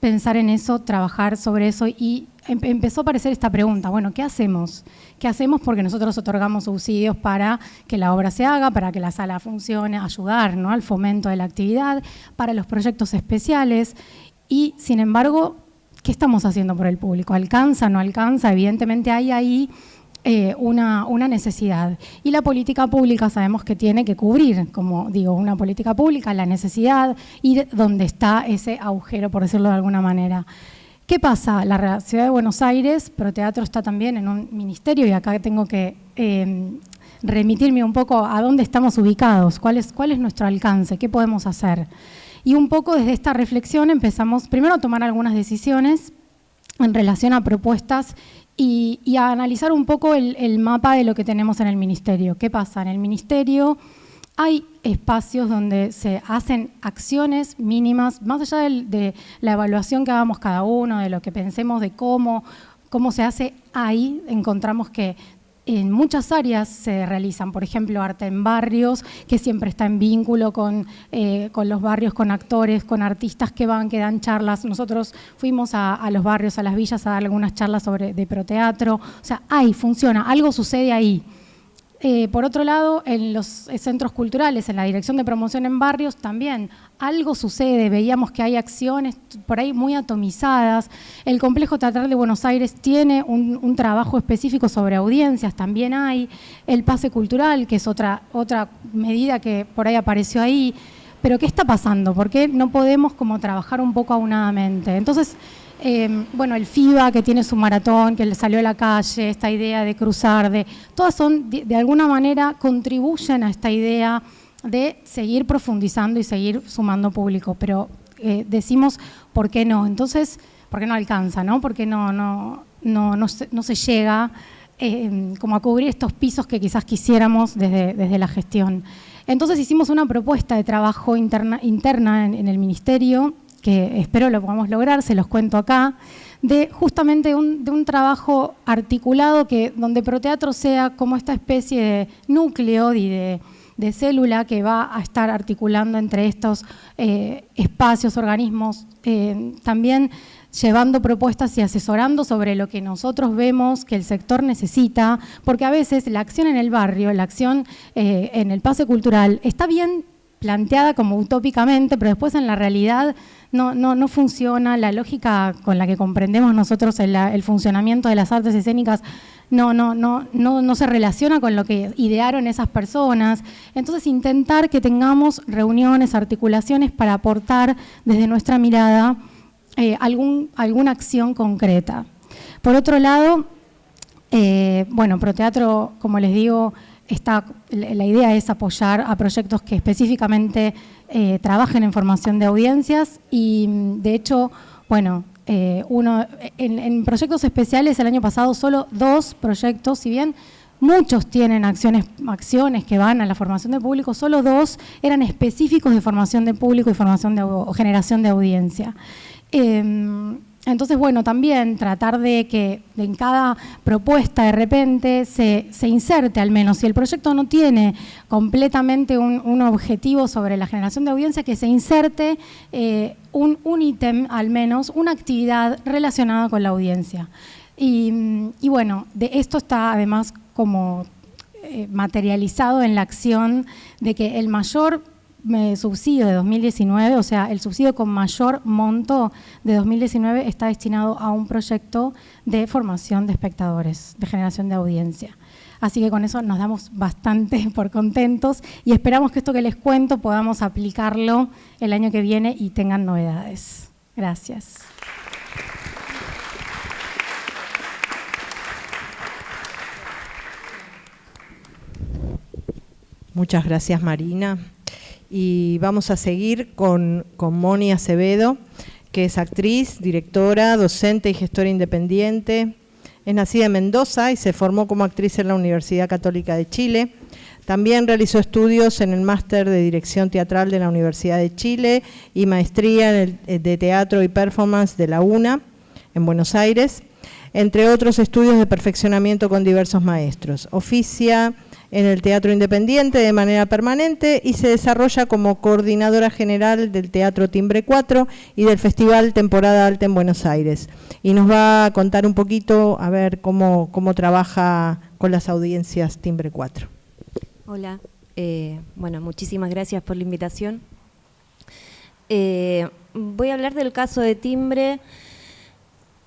Speaker 5: pensar en eso, trabajar sobre eso, y empezó a aparecer esta pregunta, bueno, ¿qué hacemos? ¿Qué hacemos? Porque nosotros otorgamos subsidios para que la obra se haga, para que la sala funcione, ayudar, ¿no?, al fomento de la actividad, para los proyectos especiales, y sin embargo, ¿qué estamos haciendo por el público? ¿Alcanza, no alcanza? Evidentemente hay ahí una necesidad. Y la política pública sabemos que tiene que cubrir, como digo, una política pública, la necesidad, y donde está ese agujero, por decirlo de alguna manera. ¿Qué pasa? La Ciudad de Buenos Aires, Proteatro está también en un ministerio, y acá tengo que remitirme un poco a dónde estamos ubicados, cuál es nuestro alcance, qué podemos hacer. Y un poco desde esta reflexión empezamos primero a tomar algunas decisiones en relación a propuestas y a analizar un poco el mapa de lo que tenemos en el ministerio. ¿Qué pasa? En el ministerio hay espacios donde se hacen acciones mínimas, más allá de la evaluación que hagamos cada uno, de lo que pensemos de cómo se hace, ahí encontramos que en muchas áreas se realizan, por ejemplo, arte en barrios, que siempre está en vínculo con los barrios, con actores, con artistas que dan charlas. Nosotros fuimos a los barrios, a las villas, a dar algunas charlas de Proteatro. O sea, funciona, algo sucede ahí. Por otro lado, en los centros culturales, en la Dirección de Promoción en Barrios, también algo sucede. Veíamos que hay acciones por ahí muy atomizadas. El Complejo Teatral de Buenos Aires tiene un trabajo específico sobre audiencias, también hay. El pase cultural, que es otra medida que por ahí apareció ahí. Pero ¿qué está pasando? ¿Por qué no podemos como trabajar un poco aunadamente? Entonces, bueno, el FIBA, que tiene su maratón, que le salió a la calle, esta idea de cruzar, todas son, de alguna manera, contribuyen a esta idea de seguir profundizando y seguir sumando público, pero decimos, ¿por qué no? Entonces, ¿por qué no alcanza, no? ¿Por qué no se llega como a cubrir estos pisos que quizás quisiéramos desde la gestión? Entonces hicimos una propuesta de trabajo interna en el Ministerio, que espero lo podamos lograr, se los cuento acá, de justamente de un trabajo articulado donde Proteatro sea como esta especie de núcleo y de célula que va a estar articulando entre estos espacios, organismos, también llevando propuestas y asesorando sobre lo que nosotros vemos que el sector necesita, porque a veces la acción en el barrio, la acción en el pase cultural, está bien planteada como utópicamente, pero después en la realidad no funciona. La lógica con la que comprendemos nosotros el funcionamiento de las artes escénicas no se relaciona con lo que idearon esas personas. Entonces, intentar que tengamos reuniones, articulaciones para aportar desde nuestra mirada alguna acción concreta. Por otro lado, bueno, Proteatro, como les digo, la idea es apoyar a proyectos que específicamente trabajen en formación de audiencias y, de hecho, bueno, en proyectos especiales el año pasado solo 2 proyectos, si bien muchos tienen acciones que van a la formación de público, solo 2 eran específicos de formación de público y o generación de audiencia. Entonces, bueno, también tratar de que en cada propuesta de repente se inserte al menos, si el proyecto no tiene completamente un objetivo sobre la generación de audiencia, que se inserte un ítem al menos, una actividad relacionada con la audiencia. Y bueno, de esto está además como materializado en la acción de que el mayor subsidio de 2019, o sea, el subsidio con mayor monto de 2019 está destinado a un proyecto de formación de espectadores, de generación de audiencia. Así que con eso nos damos bastante por contentos y esperamos que esto que les cuento podamos aplicarlo el año que viene y tengan novedades. Gracias.
Speaker 1: Muchas gracias, Marina. Y vamos a seguir con Moni Acevedo, que es actriz, directora, docente y gestora independiente. Es nacida en Mendoza y se formó como actriz en la Universidad Católica de Chile. También realizó estudios en el Máster de Dirección Teatral de la Universidad de Chile y maestría de Teatro y Performance de la UNA, en Buenos Aires, entre otros estudios de perfeccionamiento con diversos maestros. Oficia en el Teatro Independiente de manera permanente y se desarrolla como coordinadora general del Teatro Timbre 4 y del Festival Temporada Alta en Buenos Aires. Y nos va a contar un poquito, a ver, cómo trabaja con las audiencias Timbre 4.
Speaker 6: Hola, bueno, muchísimas gracias por la invitación. Voy a hablar del caso de Timbre.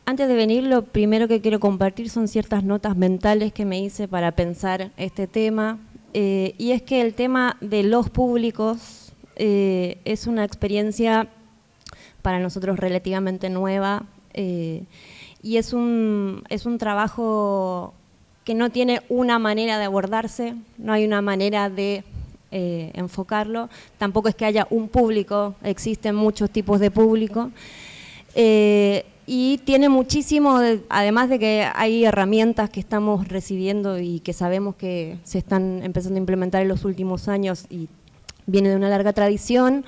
Speaker 6: Antes de venir, lo primero que quiero compartir son ciertas notas mentales que me hice para pensar este tema, y es que el tema de los públicos es una experiencia para nosotros relativamente nueva, y es un trabajo que no tiene una manera de abordarse, no hay una manera de enfocarlo, tampoco es que haya un público, existen muchos tipos de público. Y tiene muchísimo, además de que hay herramientas que estamos recibiendo y que sabemos que se están empezando a implementar en los últimos años y viene de una larga tradición,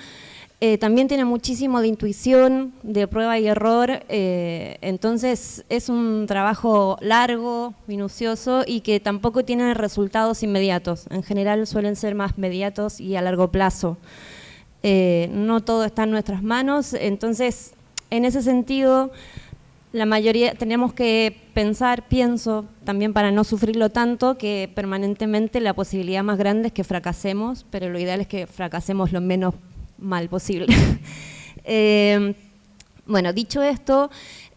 Speaker 6: también tiene muchísimo de intuición, de prueba y error, entonces es un trabajo largo, minucioso y que tampoco tiene resultados inmediatos, en general suelen ser más mediatos y a largo plazo. No todo está en nuestras manos, entonces en ese sentido, la mayoría tenemos que pienso, también para no sufrirlo tanto, que permanentemente la posibilidad más grande es que fracasemos, pero lo ideal es que fracasemos lo menos mal posible. Bueno, dicho esto,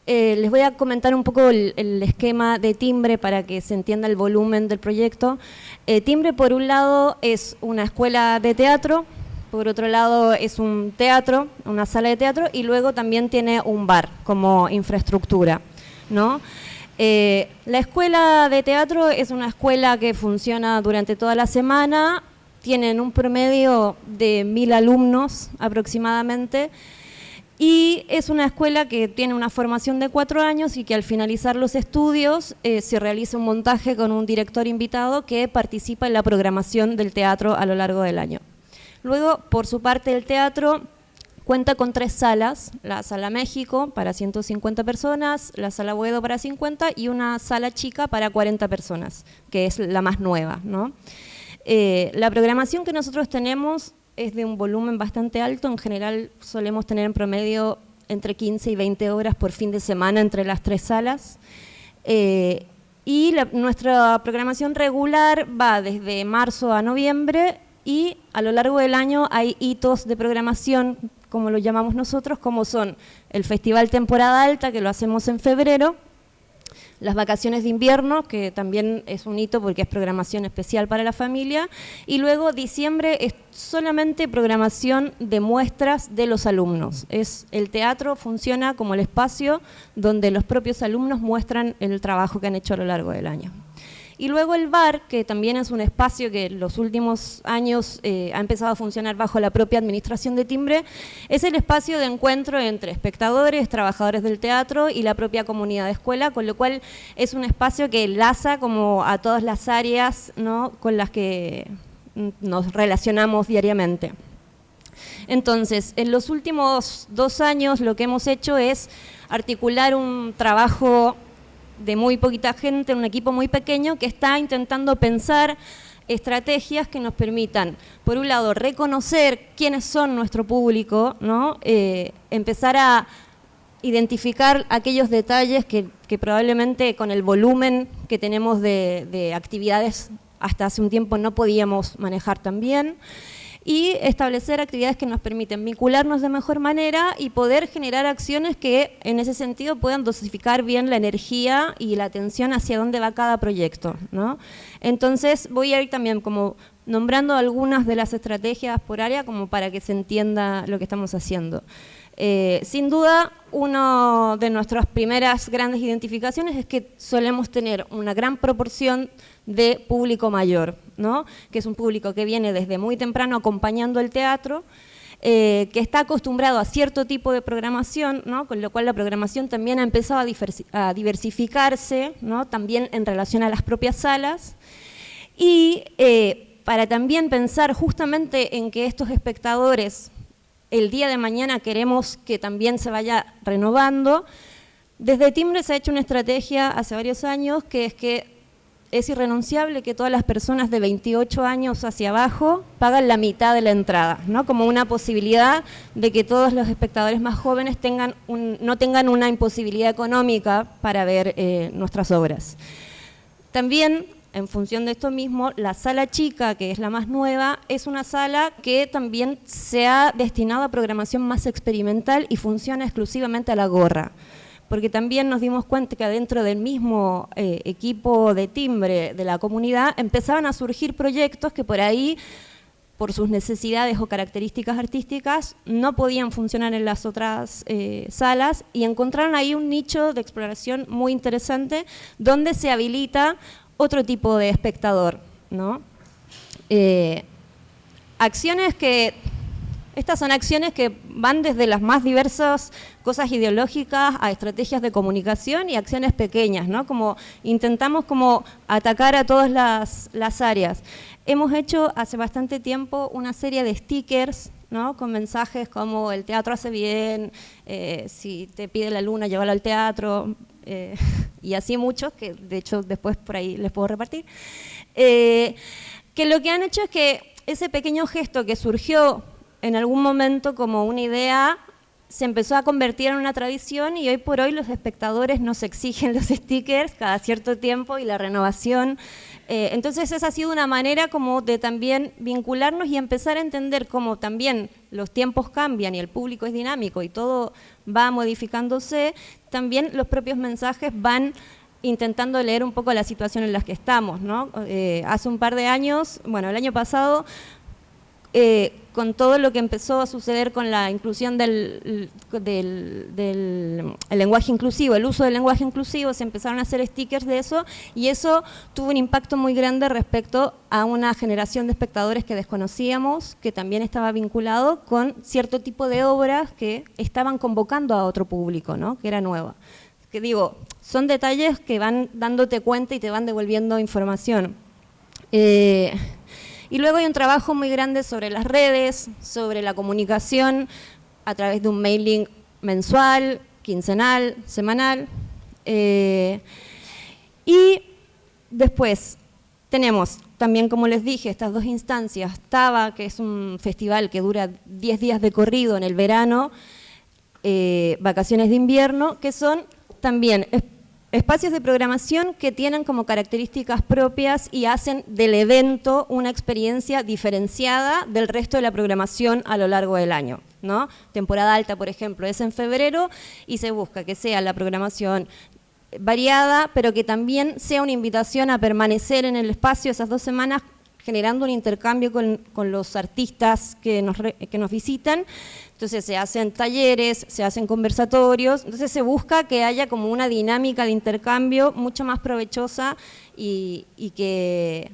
Speaker 6: les voy a comentar un poco el esquema de Timbre para que se entienda el volumen del proyecto. Timbre, por un lado, es una escuela de teatro. Por otro lado es un teatro, una sala de teatro, y luego también tiene un bar como infraestructura, ¿no? La escuela de teatro es una escuela que funciona durante toda la semana, tienen un promedio de 1000 alumnos aproximadamente, y es una escuela que tiene una formación de 4 años y que al finalizar los estudios se realiza un montaje con un director invitado que participa en la programación del teatro a lo largo del año. Luego, por su parte, el teatro cuenta con 3 salas: la Sala México para 150 personas, la Sala Boedo para 50 y una sala chica para 40 personas, que es la más nueva, ¿no? La programación que nosotros tenemos es de un volumen bastante alto. En general solemos tener en promedio entre 15 y 20 horas por fin de semana entre las 3 salas. Y nuestra programación regular va desde marzo a noviembre, y a lo largo del año hay hitos de programación, como lo llamamos nosotros, como son el Festival Temporada Alta, que lo hacemos en febrero, las vacaciones de invierno, que también es un hito porque es programación especial para la familia, y luego diciembre es solamente programación de muestras de los alumnos. El teatro funciona como el espacio donde los propios alumnos muestran el trabajo que han hecho a lo largo del año. Y luego el bar, que también es un espacio que en los últimos años ha empezado a funcionar bajo la propia administración de Timbre, es el espacio de encuentro entre espectadores, trabajadores del teatro y la propia comunidad de escuela, con lo cual es un espacio que enlaza como a todas las áreas, ¿no?, con las que nos relacionamos diariamente. Entonces, en los últimos 2 años lo que hemos hecho es articular un trabajo de muy poquita gente, un equipo muy pequeño que está intentando pensar estrategias que nos permitan, por un lado, reconocer quiénes son nuestro público, ¿no? Empezar a identificar aquellos detalles que probablemente con el volumen que tenemos de actividades hasta hace un tiempo no podíamos manejar tan bien, y establecer actividades que nos permiten vincularnos de mejor manera y poder generar acciones que en ese sentido puedan dosificar bien la energía y la atención hacia dónde va cada proyecto, ¿no? Entonces voy a ir también como nombrando algunas de las estrategias por área como para que se entienda lo que estamos haciendo. Sin duda, una de nuestras primeras grandes identificaciones es que solemos tener una gran proporción de público mayor, ¿no?, que es un público que viene desde muy temprano acompañando el teatro, que está acostumbrado a cierto tipo de programación, ¿no?, con lo cual la programación también ha empezado a diversificarse, ¿no?, también en relación a las propias salas, y para también pensar justamente en que estos espectadores el día de mañana queremos que también se vaya renovando. Desde Timbre se ha hecho una estrategia hace varios años que es irrenunciable que todas las personas de 28 años hacia abajo pagan la mitad de la entrada, ¿no?, como una posibilidad de que todos los espectadores más jóvenes no tengan una imposibilidad económica para ver nuestras obras. También, en función de esto mismo, la sala chica, que es la más nueva, es una sala que también se ha destinado a programación más experimental y funciona exclusivamente a la gorra, porque también nos dimos cuenta que dentro del mismo equipo de Timbre de la comunidad empezaban a surgir proyectos que por ahí, por sus necesidades o características artísticas, no podían funcionar en las otras salas, y encontraron ahí un nicho de exploración muy interesante donde se habilita otro tipo de espectador, ¿no? Estas son acciones que van desde las más diversas cosas ideológicas a estrategias de comunicación y acciones pequeñas, ¿no? Como intentamos como atacar a todas las áreas. Hemos hecho hace bastante tiempo una serie de stickers, ¿no?, con mensajes como el teatro hace bien, si te pide la luna, llévalo al teatro, y así muchos, que de hecho después por ahí les puedo repartir, que lo que han hecho es que ese pequeño gesto que surgió en algún momento como una idea se empezó a convertir en una tradición, y hoy por hoy los espectadores nos exigen los stickers cada cierto tiempo y la renovación. Entonces esa ha sido una manera como de también vincularnos y empezar a entender cómo también los tiempos cambian y el público es dinámico y todo va modificándose. También los propios mensajes van intentando leer un poco la situación en la que estamos, ¿no? Hace un par de años, bueno, el año pasado, con todo lo que empezó a suceder con la inclusión del lenguaje inclusivo, el uso del lenguaje inclusivo, se empezaron a hacer stickers de eso, y eso tuvo un impacto muy grande respecto a una generación de espectadores que desconocíamos, que también estaba vinculado con cierto tipo de obras que estaban convocando a otro público, ¿no? Que era nueva. Que digo, son detalles que van dándote cuenta y te van devolviendo información. Y luego hay un trabajo muy grande sobre las redes, sobre la comunicación a través de un mailing mensual, quincenal, semanal. Y después tenemos también, como les dije, estas dos instancias. TABA, que es un festival que dura 10 días de corrido en el verano, vacaciones de invierno, que son también espacios de programación que tienen como características propias y hacen del evento una experiencia diferenciada del resto de la programación a lo largo del año, ¿no? Temporada alta, por ejemplo, es en febrero y se busca que sea la programación variada, pero que también sea una invitación a permanecer en el espacio esas 2 semanas, generando un intercambio con los artistas que nos visitan. Entonces se hacen talleres, se hacen conversatorios, entonces se busca que haya como una dinámica de intercambio mucho más provechosa y que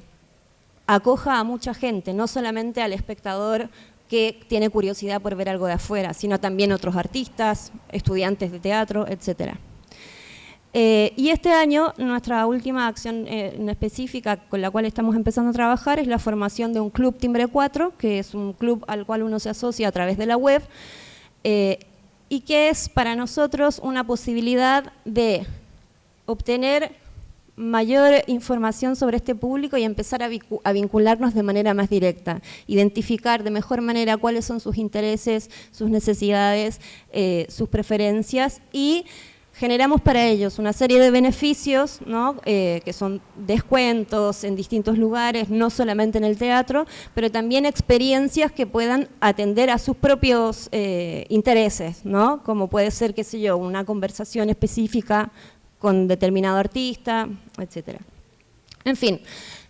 Speaker 6: acoja a mucha gente, no solamente al espectador que tiene curiosidad por ver algo de afuera, sino también otros artistas, estudiantes de teatro, etcétera. Y este año nuestra última acción en específica con la cual estamos empezando a trabajar es la formación de un club Timbre 4, que es un club al cual uno se asocia a través de la web, y que es para nosotros una posibilidad de obtener mayor información sobre este público y empezar a vincularnos de manera más directa, identificar de mejor manera cuáles son sus intereses, sus necesidades, sus preferencias, y generamos para ellos una serie de beneficios, ¿no? Que son descuentos en distintos lugares, no solamente en el teatro, pero también experiencias que puedan atender a sus propios intereses, ¿no? Como puede ser, qué sé yo, una conversación específica con determinado artista, etcétera. En fin,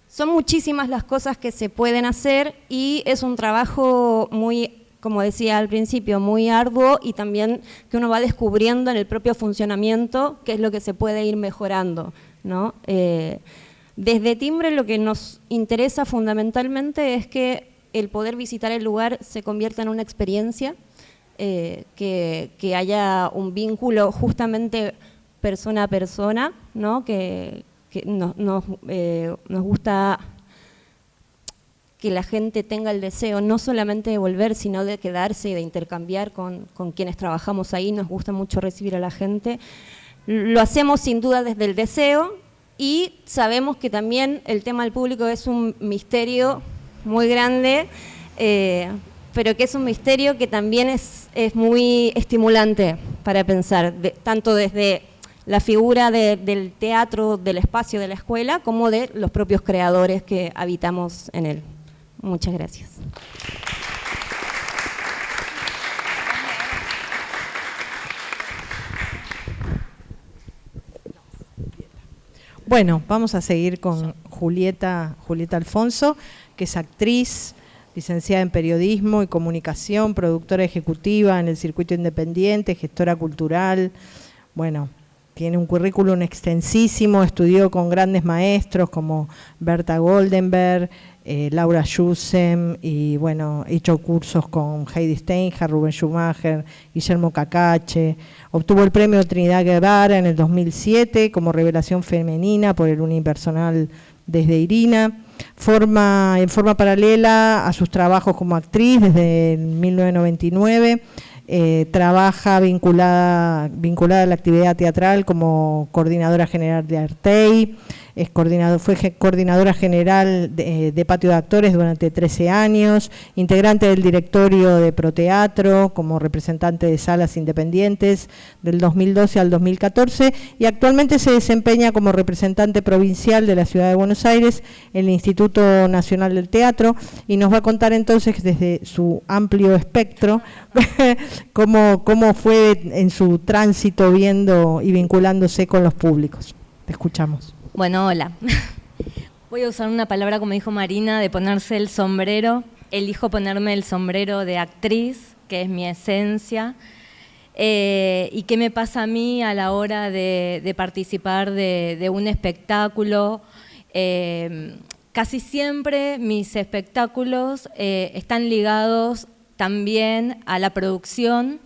Speaker 6: son muchísimas las cosas que se pueden hacer y es un trabajo muy, como decía al principio, muy arduo y también que uno va descubriendo en el propio funcionamiento qué es lo que se puede ir mejorando, ¿no? Desde Timbre lo que nos interesa fundamentalmente es que el poder visitar el lugar se convierta en una experiencia, que haya un vínculo justamente persona a persona, ¿no? Que nos gusta que la gente tenga el deseo no solamente de volver, sino de quedarse y de intercambiar con quienes trabajamos ahí. Nos gusta mucho recibir a la gente. Lo hacemos sin duda desde el deseo y sabemos que también el tema del público es un misterio muy grande, pero que es un misterio que también es muy estimulante para pensar, tanto desde la figura del teatro, del espacio de la escuela, como de los propios creadores que habitamos en él. Muchas gracias.
Speaker 1: Bueno, vamos a seguir con Julieta Alfonso, que es actriz, licenciada en Periodismo y Comunicación, productora ejecutiva en el circuito independiente, gestora cultural. Bueno, tiene un currículum extensísimo, estudió con grandes maestros como Berta Goldenberg, Laura Jussem, y bueno, hizo cursos con Heidi Steinhardt, Rubén Schumacher, Guillermo Cacache. Obtuvo el premio Trinidad Guevara en el 2007 como revelación femenina por el Unipersonal desde Irina. En forma paralela a sus trabajos como actriz desde 1999, trabaja vinculada a la actividad teatral como coordinadora general de Artei, fue coordinadora general de Patio de Actores durante 13 años, integrante del directorio de Proteatro como representante de salas independientes del 2012 al 2014 y actualmente se desempeña como representante provincial de la Ciudad de Buenos Aires en el Instituto Nacional del Teatro y nos va a contar entonces desde su amplio espectro cómo fue en su tránsito viendo y vinculándose con los públicos. Te escuchamos.
Speaker 7: Bueno, hola. Voy a usar una palabra, como dijo Marina, de ponerse el sombrero elijo ponerme el sombrero de actriz, que es mi esencia. ¿Y qué me pasa a mí a la hora de participar de un espectáculo? Casi siempre mis espectáculos están ligados también a la producción.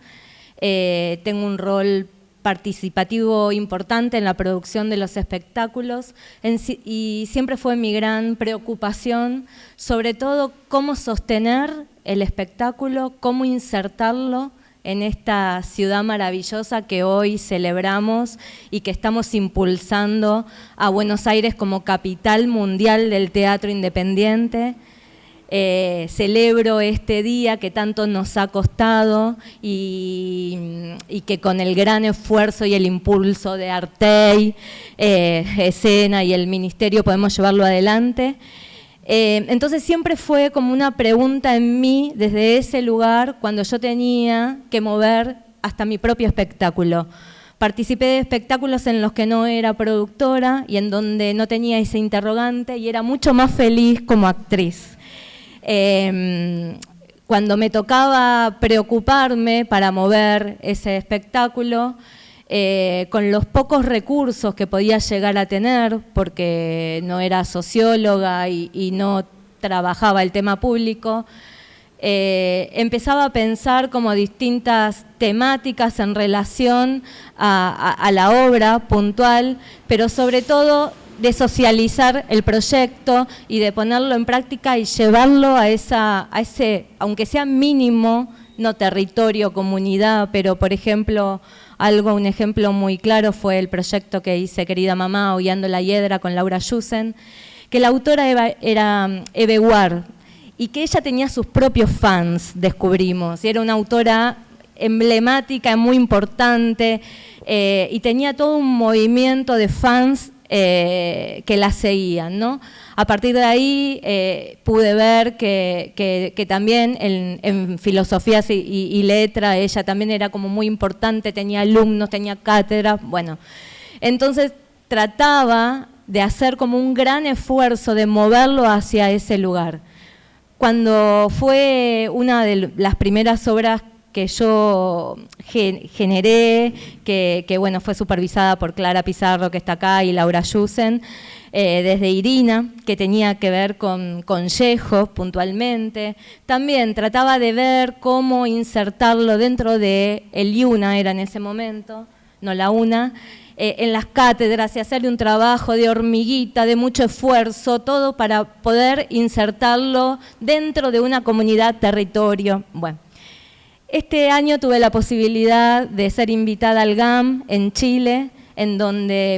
Speaker 7: Tengo un rol participativo importante en la producción de los espectáculos y siempre fue mi gran preocupación, sobre todo cómo sostener el espectáculo, cómo insertarlo en esta ciudad maravillosa que hoy celebramos y que estamos impulsando a Buenos Aires como capital mundial del teatro independiente. Celebro este día que tanto nos ha costado y que con el gran esfuerzo y el impulso de Artey, Escena y el Ministerio podemos llevarlo adelante. Entonces siempre fue como una pregunta en mí desde ese lugar cuando yo tenía que mover hasta mi propio espectáculo. Participé de espectáculos en los que no era productora y en donde no tenía ese interrogante y era mucho más feliz como actriz. Cuando me tocaba preocuparme para mover ese espectáculo, con los pocos recursos que podía llegar a tener, porque no era socióloga y no trabajaba el tema público, empezaba a pensar como distintas temáticas en relación a la obra puntual, pero sobre todo de socializar el proyecto y de ponerlo en práctica y llevarlo a ese, aunque sea mínimo, no territorio, comunidad, pero por ejemplo, un ejemplo muy claro fue el proyecto que hice Querida Mamá, Hollando la Hiedra con Laura Yusen, que la autora era Eve Ward y que ella tenía sus propios fans, descubrimos, y era una autora emblemática, muy importante, y tenía todo un movimiento de fans que la seguían, ¿no? A partir de ahí pude ver que también en filosofía y letra ella también era como muy importante, tenía alumnos, tenía cátedras, bueno. Entonces trataba de hacer como un gran esfuerzo de moverlo hacia ese lugar. Cuando fue una de las primeras obras que yo generé, que bueno, fue supervisada por Clara Pizarro, que está acá, y Laura Yusen, desde Irina, que tenía que ver con Chekhov puntualmente. También trataba de ver cómo insertarlo dentro de el IUNA, era en ese momento, no la UNA, en las cátedras y hacerle un trabajo de hormiguita, de mucho esfuerzo, todo para poder insertarlo dentro de una comunidad, territorio. Bueno. Este año tuve la posibilidad de ser invitada al GAM en Chile,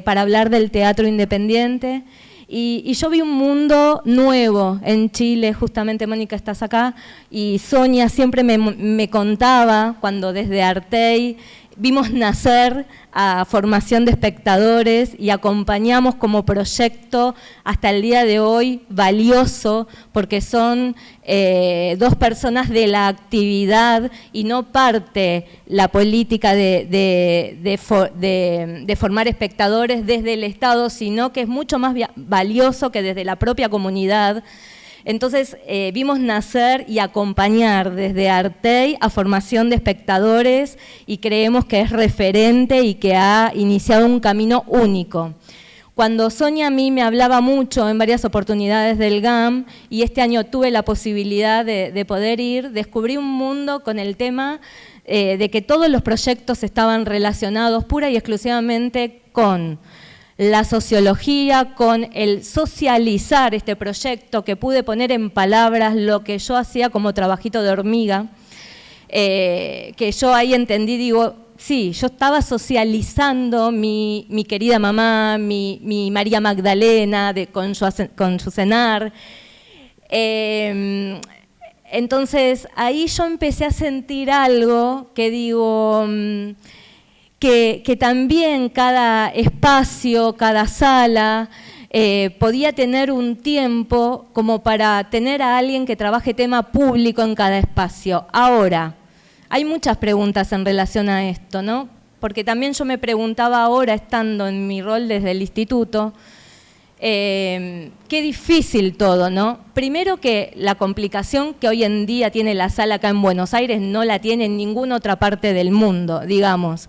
Speaker 7: para hablar del teatro independiente, y yo vi un mundo nuevo en Chile. Justamente Mónica estás acá, y Sonia siempre me contaba cuando desde Artey vimos nacer a formación de espectadores y acompañamos como proyecto hasta el día de hoy valioso, porque son dos personas de la actividad y no parte la política de formar espectadores desde el Estado, sino que es mucho más valioso que desde la propia comunidad. Entonces vimos nacer y acompañar desde Artey a formación de espectadores y creemos que es referente y que ha iniciado un camino único. Cuando Sonia a mí me hablaba mucho en varias oportunidades del GAM y este año tuve la posibilidad de poder ir, descubrí un mundo con el tema de que todos los proyectos estaban relacionados pura y exclusivamente con la sociología, con el socializar este proyecto, que pude poner en palabras lo que yo hacía como trabajito de hormiga, que yo ahí entendí, digo, sí, yo estaba socializando mi querida mamá, mi María Magdalena con Yusenar. Entonces ahí yo empecé a sentir algo que digo, que también cada espacio, cada sala, podía tener un tiempo como para tener a alguien que trabaje tema público en cada espacio. Ahora, hay muchas preguntas en relación a esto, ¿no? Porque también yo me preguntaba ahora, estando en mi rol desde el instituto, qué difícil todo, ¿no? Primero que la complicación que hoy en día tiene la sala acá en Buenos Aires no la tiene en ninguna otra parte del mundo, digamos.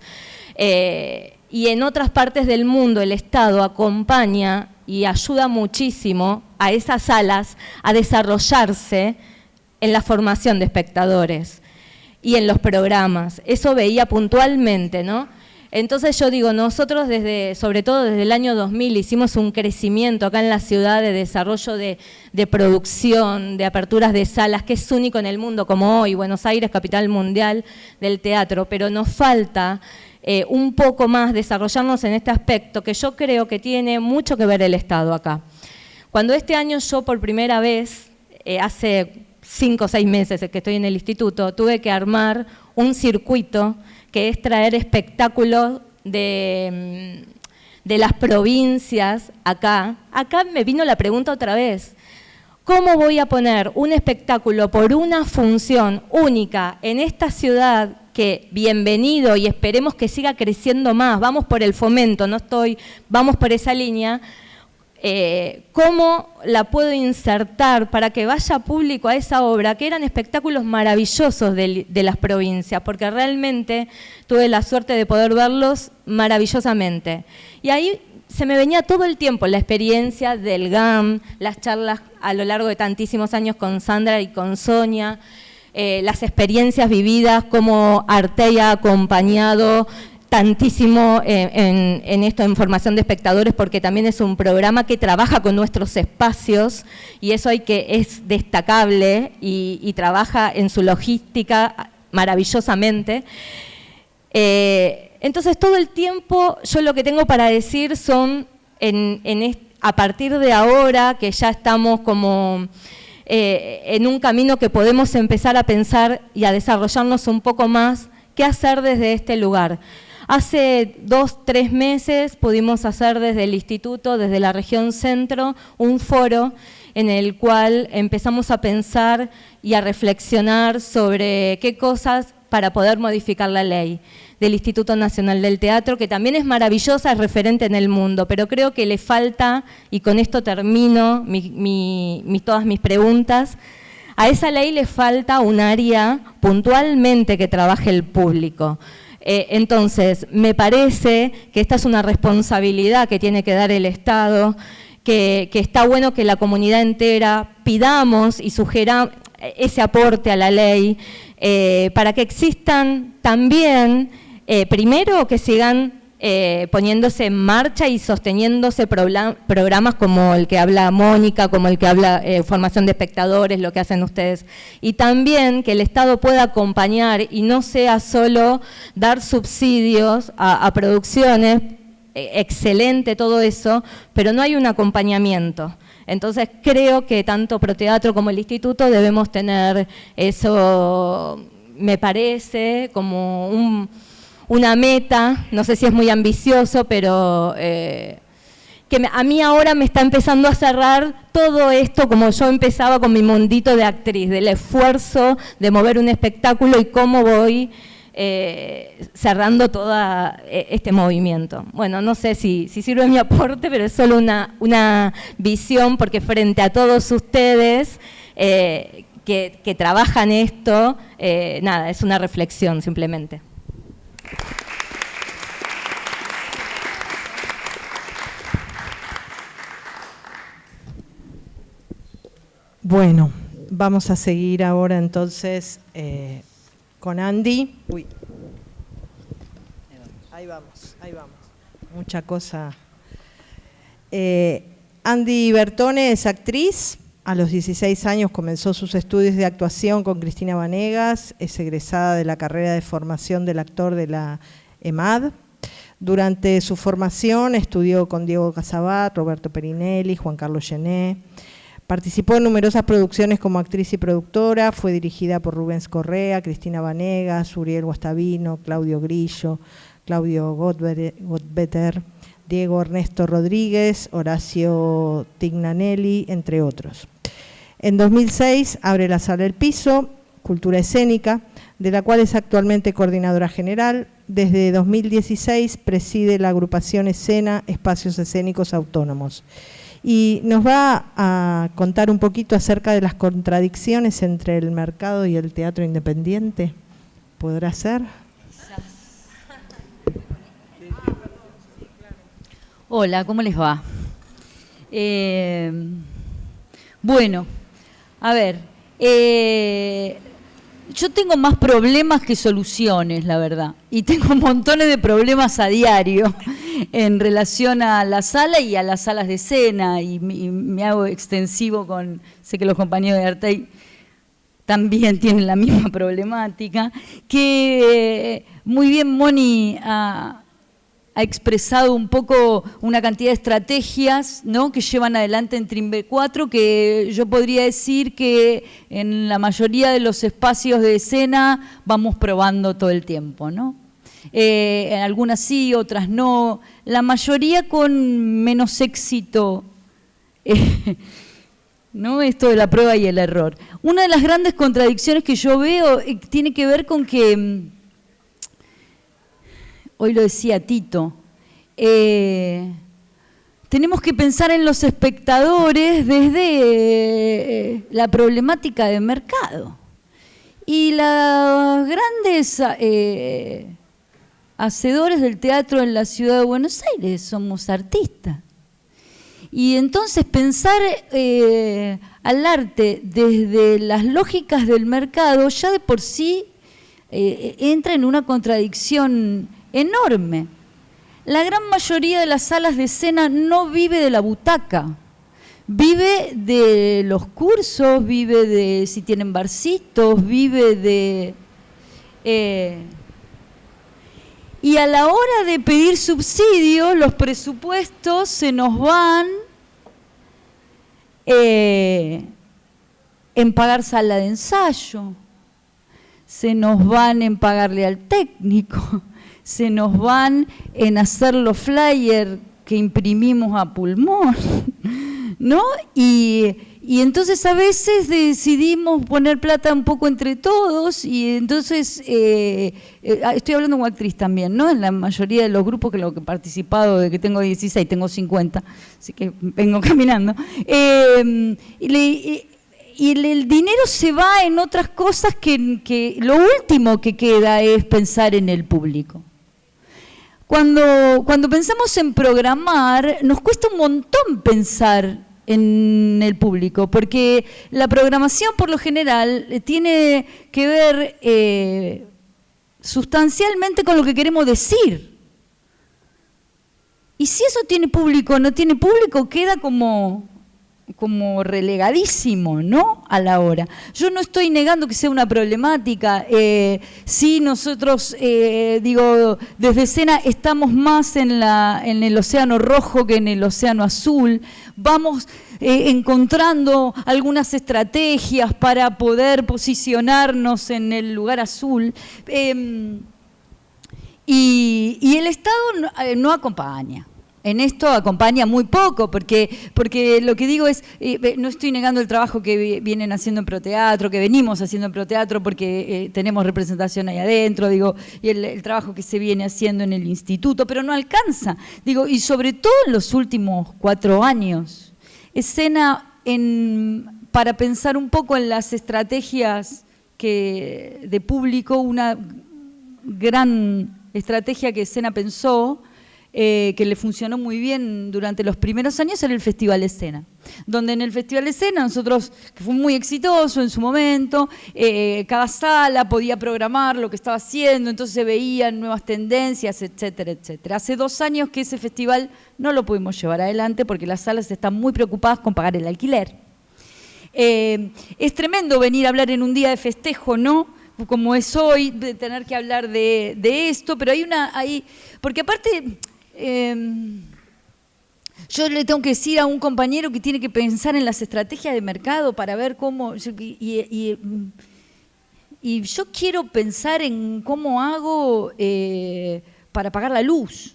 Speaker 7: Y en otras partes del mundo el Estado acompaña y ayuda muchísimo a esas salas a desarrollarse en la formación de espectadores y en los programas. Eso veía puntualmente, ¿no? Entonces yo digo, nosotros sobre todo desde el año 2000 hicimos un crecimiento acá en la ciudad de desarrollo de producción, de aperturas de salas, que es único en el mundo, como hoy, Buenos Aires, capital mundial del teatro, pero nos falta un poco más desarrollarnos en este aspecto que yo creo que tiene mucho que ver el Estado acá. Cuando este año yo por primera vez, hace 5 o 6 meses que estoy en el instituto, tuve que armar un circuito que es traer espectáculos de las provincias acá. Acá me vino la pregunta otra vez, ¿cómo voy a poner un espectáculo por una función única en esta ciudad que, bienvenido, y esperemos que siga creciendo más, vamos por el fomento, vamos por esa línea? ¿Cómo la puedo insertar para que vaya público a esa obra? Que eran espectáculos maravillosos de las provincias, porque realmente tuve la suerte de poder verlos maravillosamente. Y ahí se me venía todo el tiempo la experiencia del GAM, las charlas a lo largo de tantísimos años con Sandra y con Sonia, las experiencias vividas, como Arte ha acompañado tantísimo en esto, en formación de espectadores, porque también es un programa que trabaja con nuestros espacios y eso es destacable y trabaja en su logística maravillosamente. Entonces todo el tiempo yo lo que tengo para decir son, a partir de ahora que ya estamos como en un camino que podemos empezar a pensar y a desarrollarnos un poco más, qué hacer desde este lugar. Hace 2 o 3 meses pudimos hacer desde el instituto, desde la región centro, un foro en el cual empezamos a pensar y a reflexionar sobre qué cosas para poder modificar la ley del Instituto Nacional del Teatro, que también es maravillosa, es referente en el mundo, pero creo que le falta, y con esto termino todas mis preguntas, a esa ley le falta un área puntualmente que trabaje el público. Entonces, me parece que esta es una responsabilidad que tiene que dar el Estado, que está bueno que la comunidad entera pidamos y sugiramos ese aporte a la ley, para que existan también, primero que sigan poniéndose en marcha y sosteniéndose programas como el que habla Mónica, como el que habla formación de espectadores, lo que hacen ustedes, y también que el Estado pueda acompañar y no sea solo dar subsidios a producciones, excelente todo eso, pero no hay un acompañamiento. Entonces creo que tanto Proteatro como el Instituto debemos tener eso, me parece, como una meta, no sé si es muy ambicioso, pero a mí ahora me está empezando a cerrar todo esto, como yo empezaba con mi mundito de actriz, del esfuerzo de mover un espectáculo y cómo voy cerrando todo este movimiento. Bueno, no sé si sirve mi aporte, pero es solo una visión, porque frente a todos ustedes que trabajan esto, nada, es una reflexión simplemente.
Speaker 1: Bueno, vamos a seguir ahora entonces con Andy. Uy. Ahí vamos. Mucha cosa. Andy Bertone es actriz. A los 16 años comenzó sus estudios de actuación con Cristina Vanegas, es egresada de la carrera de formación del actor de la EMAD. Durante su formación estudió con Diego Casabat, Roberto Perinelli, Juan Carlos Gené. Participó en numerosas producciones como actriz y productora, fue dirigida por Rubens Correa, Cristina Vanegas, Uriel Guastavino, Claudio Grillo, Claudio Gottbetter, Diego Ernesto Rodríguez, Horacio Tignanelli, entre otros. En 2006 abre la Sala El Piso, Cultura Escénica, de la cual es actualmente coordinadora general. Desde 2016 preside la agrupación Escena Espacios Escénicos Autónomos y nos va a contar un poquito acerca de las contradicciones entre el mercado y el teatro independiente. ¿Podrá ser?
Speaker 8: Hola, ¿cómo les va? Bueno, a ver, yo tengo más problemas que soluciones, la verdad, y tengo montones de problemas a diario en relación a la sala y a las salas de escena, y me hago extensivo con, sé que los compañeros de Artey también tienen la misma problemática, que muy bien Moni ha expresado un poco una cantidad de estrategias, ¿no?, que llevan adelante en Trimbe 4, que yo podría decir que en la mayoría de los espacios de escena vamos probando todo el tiempo, ¿no? En algunas sí, otras no, la mayoría con menos éxito, ¿no? Esto de la prueba y el error. Una de las grandes contradicciones que yo veo tiene que ver con que, hoy lo decía Tito, tenemos que pensar en los espectadores desde la problemática de mercado. Y los grandes hacedores del teatro en la ciudad de Buenos Aires somos artistas. Y entonces pensar al arte desde las lógicas del mercado ya de por sí entra en una contradicción enorme. La gran mayoría de las salas de escena no vive de la butaca, vive de los cursos, vive de si tienen barcitos, vive de... y a la hora de pedir subsidios, los presupuestos se nos van en pagar sala de ensayo, se nos van en pagarle al técnico, se nos van en hacer los flyers que imprimimos a pulmón, ¿no? Y entonces a veces decidimos poner plata un poco entre todos y entonces, estoy hablando como actriz también, ¿no? En la mayoría de los grupos que he participado, de que tengo 16, tengo 50, así que vengo caminando. Y el dinero se va en otras cosas que lo último que queda es pensar en el público. Cuando pensamos en programar, nos cuesta un montón pensar en el público, porque la programación por lo general tiene que ver sustancialmente con lo que queremos decir. Y si eso tiene público o no tiene público, queda como relegadísimo, ¿no?, a la hora. Yo no estoy negando que sea una problemática. Sí, nosotros, desde escena estamos más en el océano rojo que en el océano azul. Vamos encontrando algunas estrategias para poder posicionarnos en el lugar azul. Y el Estado no acompaña. En esto acompaña muy poco, porque lo que digo es, no estoy negando el trabajo que vienen haciendo en Proteatro, que venimos haciendo en Proteatro porque tenemos representación ahí adentro, y el trabajo que se viene haciendo en el instituto, pero no alcanza. Y sobre todo en los últimos 4 años, escena para pensar un poco en las estrategias de público, una gran estrategia que escena pensó, que le funcionó muy bien durante los primeros años, era el Festival Escena, donde en el Festival Escena nosotros, que fue muy exitoso en su momento, cada sala podía programar lo que estaba haciendo, entonces se veían nuevas tendencias, etcétera, etcétera. Hace 2 años que ese festival no lo pudimos llevar adelante porque las salas están muy preocupadas con pagar el alquiler. Es tremendo venir a hablar en un día de festejo, ¿no?, como es hoy, de tener que hablar de esto, pero porque aparte... yo le tengo que decir a un compañero que tiene que pensar en las estrategias de mercado para ver cómo... Y yo quiero pensar en cómo hago para pagar la luz.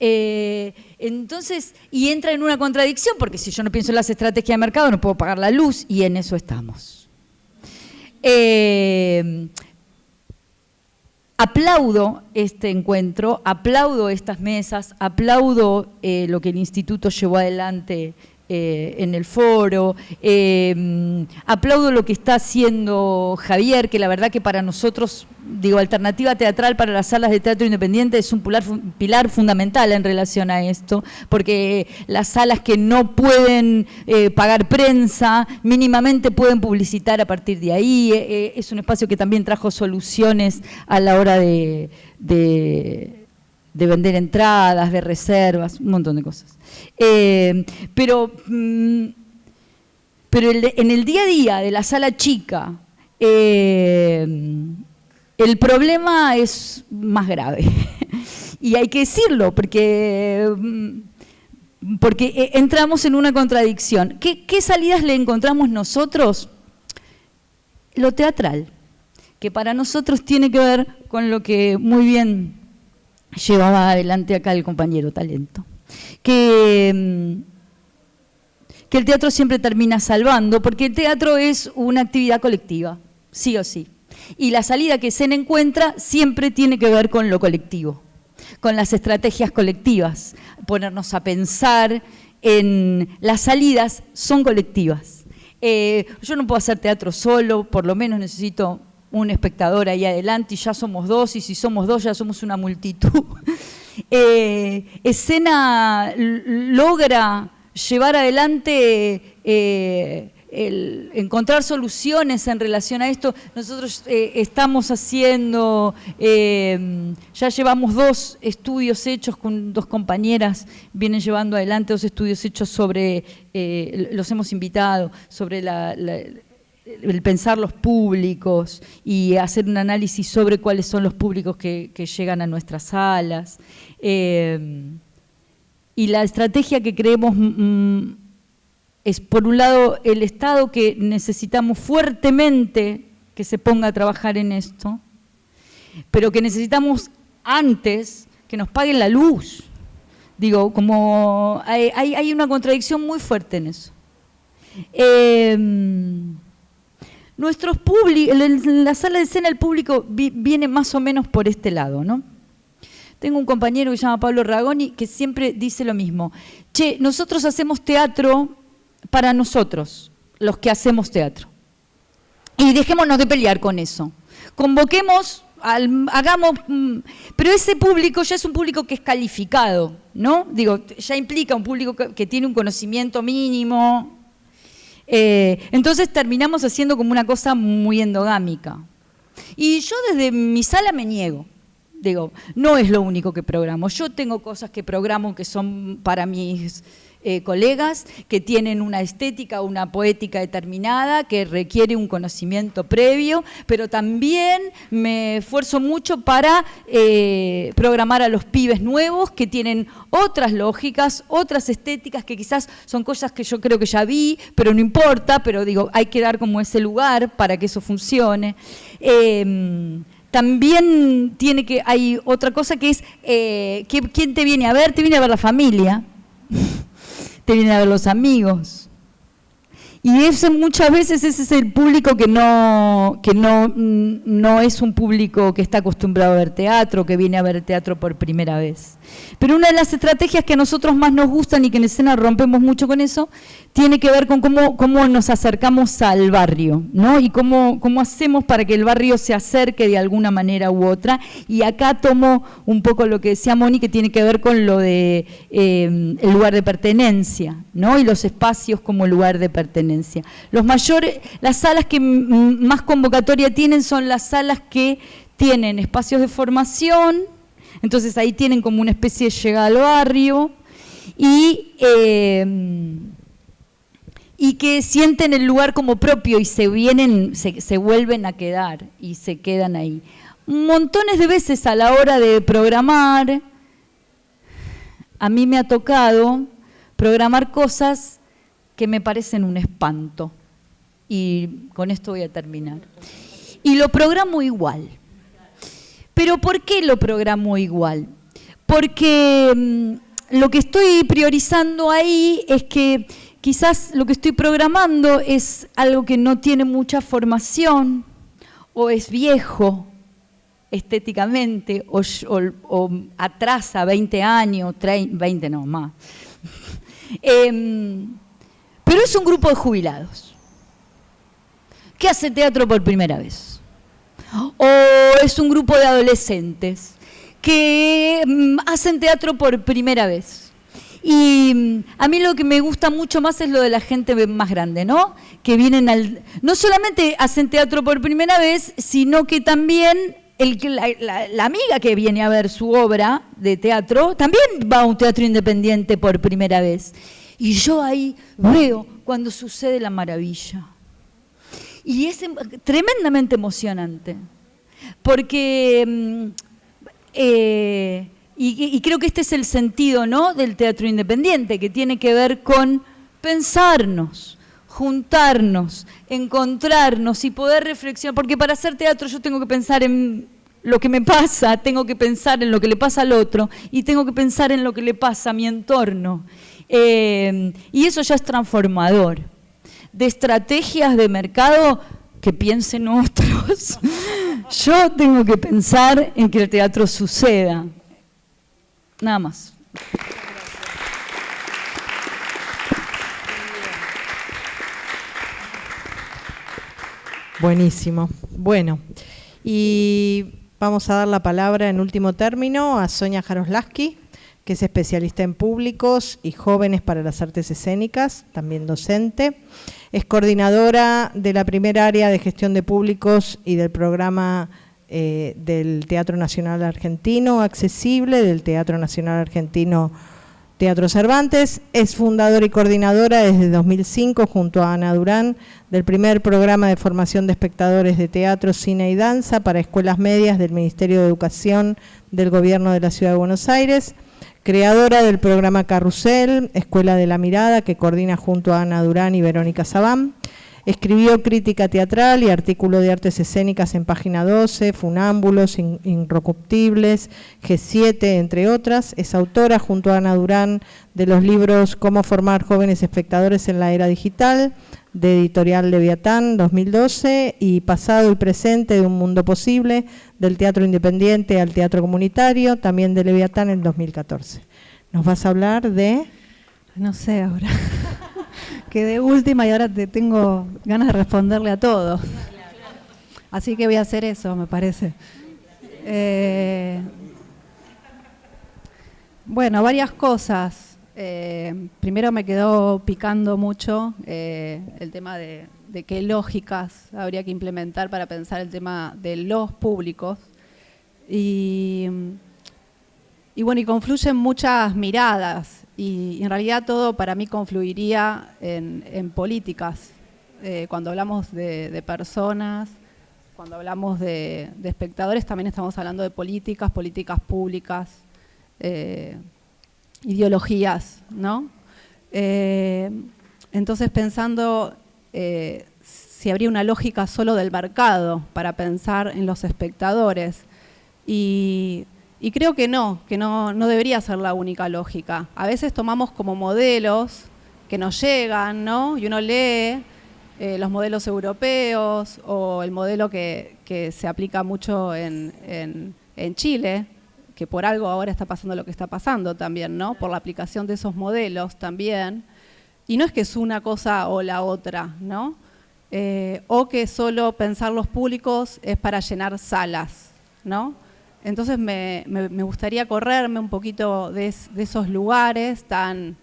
Speaker 8: Entonces, y entra en una contradicción, porque si yo no pienso en las estrategias de mercado no puedo pagar la luz, y en eso estamos. aplaudo este encuentro, aplaudo estas mesas, aplaudo lo que el Instituto llevó adelante en el foro, aplaudo lo que está haciendo Javier, que la verdad que para nosotros, digo, Alternativa Teatral para las salas de teatro independiente es un pilar fundamental en relación a esto, porque las salas que no pueden pagar prensa, mínimamente pueden publicitar a partir de ahí, es un espacio que también trajo soluciones a la hora de vender entradas, de reservas, un montón de cosas. Pero en el día a día de la sala chica, el problema es más grave. Y hay que decirlo, porque entramos en una contradicción. ¿Qué salidas le encontramos nosotros? Lo teatral, que para nosotros tiene que ver con lo que muy bien llevaba adelante acá el compañero Talento, que el teatro siempre termina salvando, porque el teatro es una actividad colectiva, sí o sí, y la salida que se encuentra siempre tiene que ver con lo colectivo, con las estrategias colectivas, ponernos a pensar en las salidas son colectivas. Yo no puedo hacer teatro solo, por lo menos necesito un espectador ahí adelante, y ya somos dos, y si somos dos ya somos una multitud. Escena logra llevar adelante encontrar soluciones en relación a esto. Nosotros estamos haciendo, ya llevamos 2 estudios hechos con 2 compañeras, vienen llevando adelante 2 estudios hechos sobre, los hemos invitado, sobre el pensar los públicos y hacer un análisis sobre cuáles son los públicos que llegan a nuestras salas. Y la estrategia que creemos es, por un lado, el Estado, que necesitamos fuertemente que se ponga a trabajar en esto, pero que necesitamos antes que nos paguen la luz. Digo, como hay una contradicción muy fuerte en eso. Nuestros públicos, en la sala de escena el público viene más o menos por este lado, ¿no? Tengo un compañero que se llama Pablo Ragoni que siempre dice lo mismo. Che, nosotros hacemos teatro para nosotros, los que hacemos teatro. Y dejémonos de pelear con eso. Convoquemos, hagamos, pero ese público ya es un público que es calificado, ¿no? Digo, ya implica un público que tiene un conocimiento mínimo. Entonces terminamos haciendo como una cosa muy endogámica. Y yo desde mi sala me niego. Digo, no es lo único que programo. Yo tengo cosas que programo que son para mis colegas, que tienen una estética, una poética determinada, que requiere un conocimiento previo, pero también me esfuerzo mucho para programar a los pibes nuevos que tienen otras lógicas, otras estéticas, que quizás son cosas que yo creo que ya vi, pero no importa, pero digo, hay que dar como ese lugar para que eso funcione. También hay otra cosa que es, ¿quién te viene a ver? Te viene a ver la familia, te vienen a ver los amigos. Y muchas veces ese es el público que no es un público que está acostumbrado a ver teatro, que viene a ver teatro por primera vez. Pero una de las estrategias que a nosotros más nos gustan y que en escena rompemos mucho con eso, tiene que ver con cómo nos acercamos al barrio, ¿no? Y cómo hacemos para que el barrio se acerque de alguna manera u otra. Y acá tomo un poco lo que decía Moni, que tiene que ver con lo de el lugar de pertenencia, ¿no? Y los espacios como lugar de pertenencia. Las salas que más convocatoria tienen son las salas que tienen espacios de formación. Entonces ahí tienen como una especie de llegada al barrio y que sienten el lugar como propio y se vuelven a quedar y se quedan ahí. Montones de veces a la hora de programar, a mí me ha tocado programar cosas que me parecen un espanto. Y con esto voy a terminar. Y lo programo igual. ¿Pero por qué lo programo igual? Porque lo que estoy priorizando ahí es que quizás lo que estoy programando es algo que no tiene mucha formación, o es viejo, estéticamente o atrasa 20 años, 20 no, más. Pero es un grupo de jubilados que hace teatro por primera vez. O es un grupo de adolescentes que hacen teatro por primera vez. Y a mí lo que me gusta mucho más es lo de la gente más grande, ¿no? Que vienen no solamente hacen teatro por primera vez, sino que también la amiga que viene a ver su obra de teatro también va a un teatro independiente por primera vez. Y yo ahí veo cuando sucede la maravilla. Y es tremendamente emocionante, porque y creo que este es el sentido, ¿no?, del teatro independiente, que tiene que ver con pensarnos, juntarnos, encontrarnos y poder reflexionar, porque para hacer teatro yo tengo que pensar en lo que me pasa, tengo que pensar en lo que le pasa al otro y tengo que pensar en lo que le pasa a mi entorno. Y eso ya es transformador. De estrategias de mercado, que piensen otros. Yo tengo que pensar en que el teatro suceda. Nada más.
Speaker 1: Buenísimo. Bueno, y vamos a dar la palabra en último término a Sonia Jaroslaski, que es especialista en públicos y jóvenes para las artes escénicas, también docente. Es coordinadora de la primera área de gestión de públicos y del programa del Teatro Nacional Argentino Accesible, del Teatro Nacional Argentino Teatro Cervantes. Es fundadora y coordinadora desde 2005 junto a Ana Durán del primer programa de formación de espectadores de teatro, cine y danza para escuelas medias del Ministerio de Educación del Gobierno de la Ciudad de Buenos Aires. Creadora del programa Carrusel, Escuela de la Mirada, que coordina junto a Ana Durán y Verónica Sabán. Escribió crítica teatral y artículo de artes escénicas en Página 12, Funámbulos, Incorruptibles, G7, entre otras. Es autora, junto a Ana Durán, de los libros Cómo formar jóvenes espectadores en la era digital, de Editorial Leviatán, 2012, y Pasado y presente de un mundo posible, del teatro independiente al teatro comunitario, también de Leviatán, en 2014. Nos vas a hablar de...
Speaker 9: No sé ahora. Quedé última y ahora tengo ganas de responderle a todos. Así que voy a hacer eso, me parece. Bueno, varias cosas. Primero me quedó picando mucho el tema de qué lógicas habría que implementar para pensar el tema de los públicos. Y bueno, y confluyen muchas miradas. Y en realidad todo para mí confluiría en políticas. Cuando hablamos de personas, cuando hablamos de espectadores, también estamos hablando de políticas públicas, ideologías, ¿no? Entonces pensando si habría una lógica solo del mercado para pensar en los espectadores. Y creo que no debería ser la única lógica. A veces tomamos como modelos que nos llegan, ¿no? Y uno lee los modelos europeos o el modelo que se aplica mucho en Chile, que por algo ahora está pasando lo que está pasando también, ¿no? Por la aplicación de esos modelos también. Y no es que es una cosa o la otra, ¿no? O que solo pensar los públicos es para llenar salas, ¿no? Entonces me gustaría correrme un poquito de esos lugares tan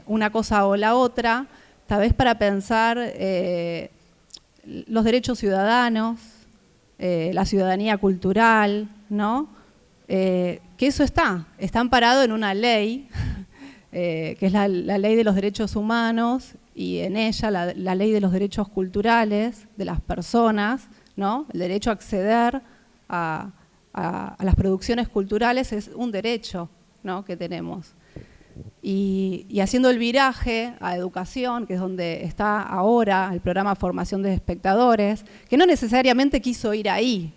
Speaker 9: una cosa o la otra, tal vez para pensar los derechos ciudadanos, la ciudadanía cultural, ¿no? Que eso está amparado en una ley, que es la ley de los derechos humanos, y en ella la ley de los derechos culturales de las personas, ¿no? El derecho a acceder a las producciones culturales es un derecho, ¿no?, que tenemos. Y haciendo el viraje a educación, que es donde está ahora el programa Formación de Espectadores, que no necesariamente quiso ir ahí.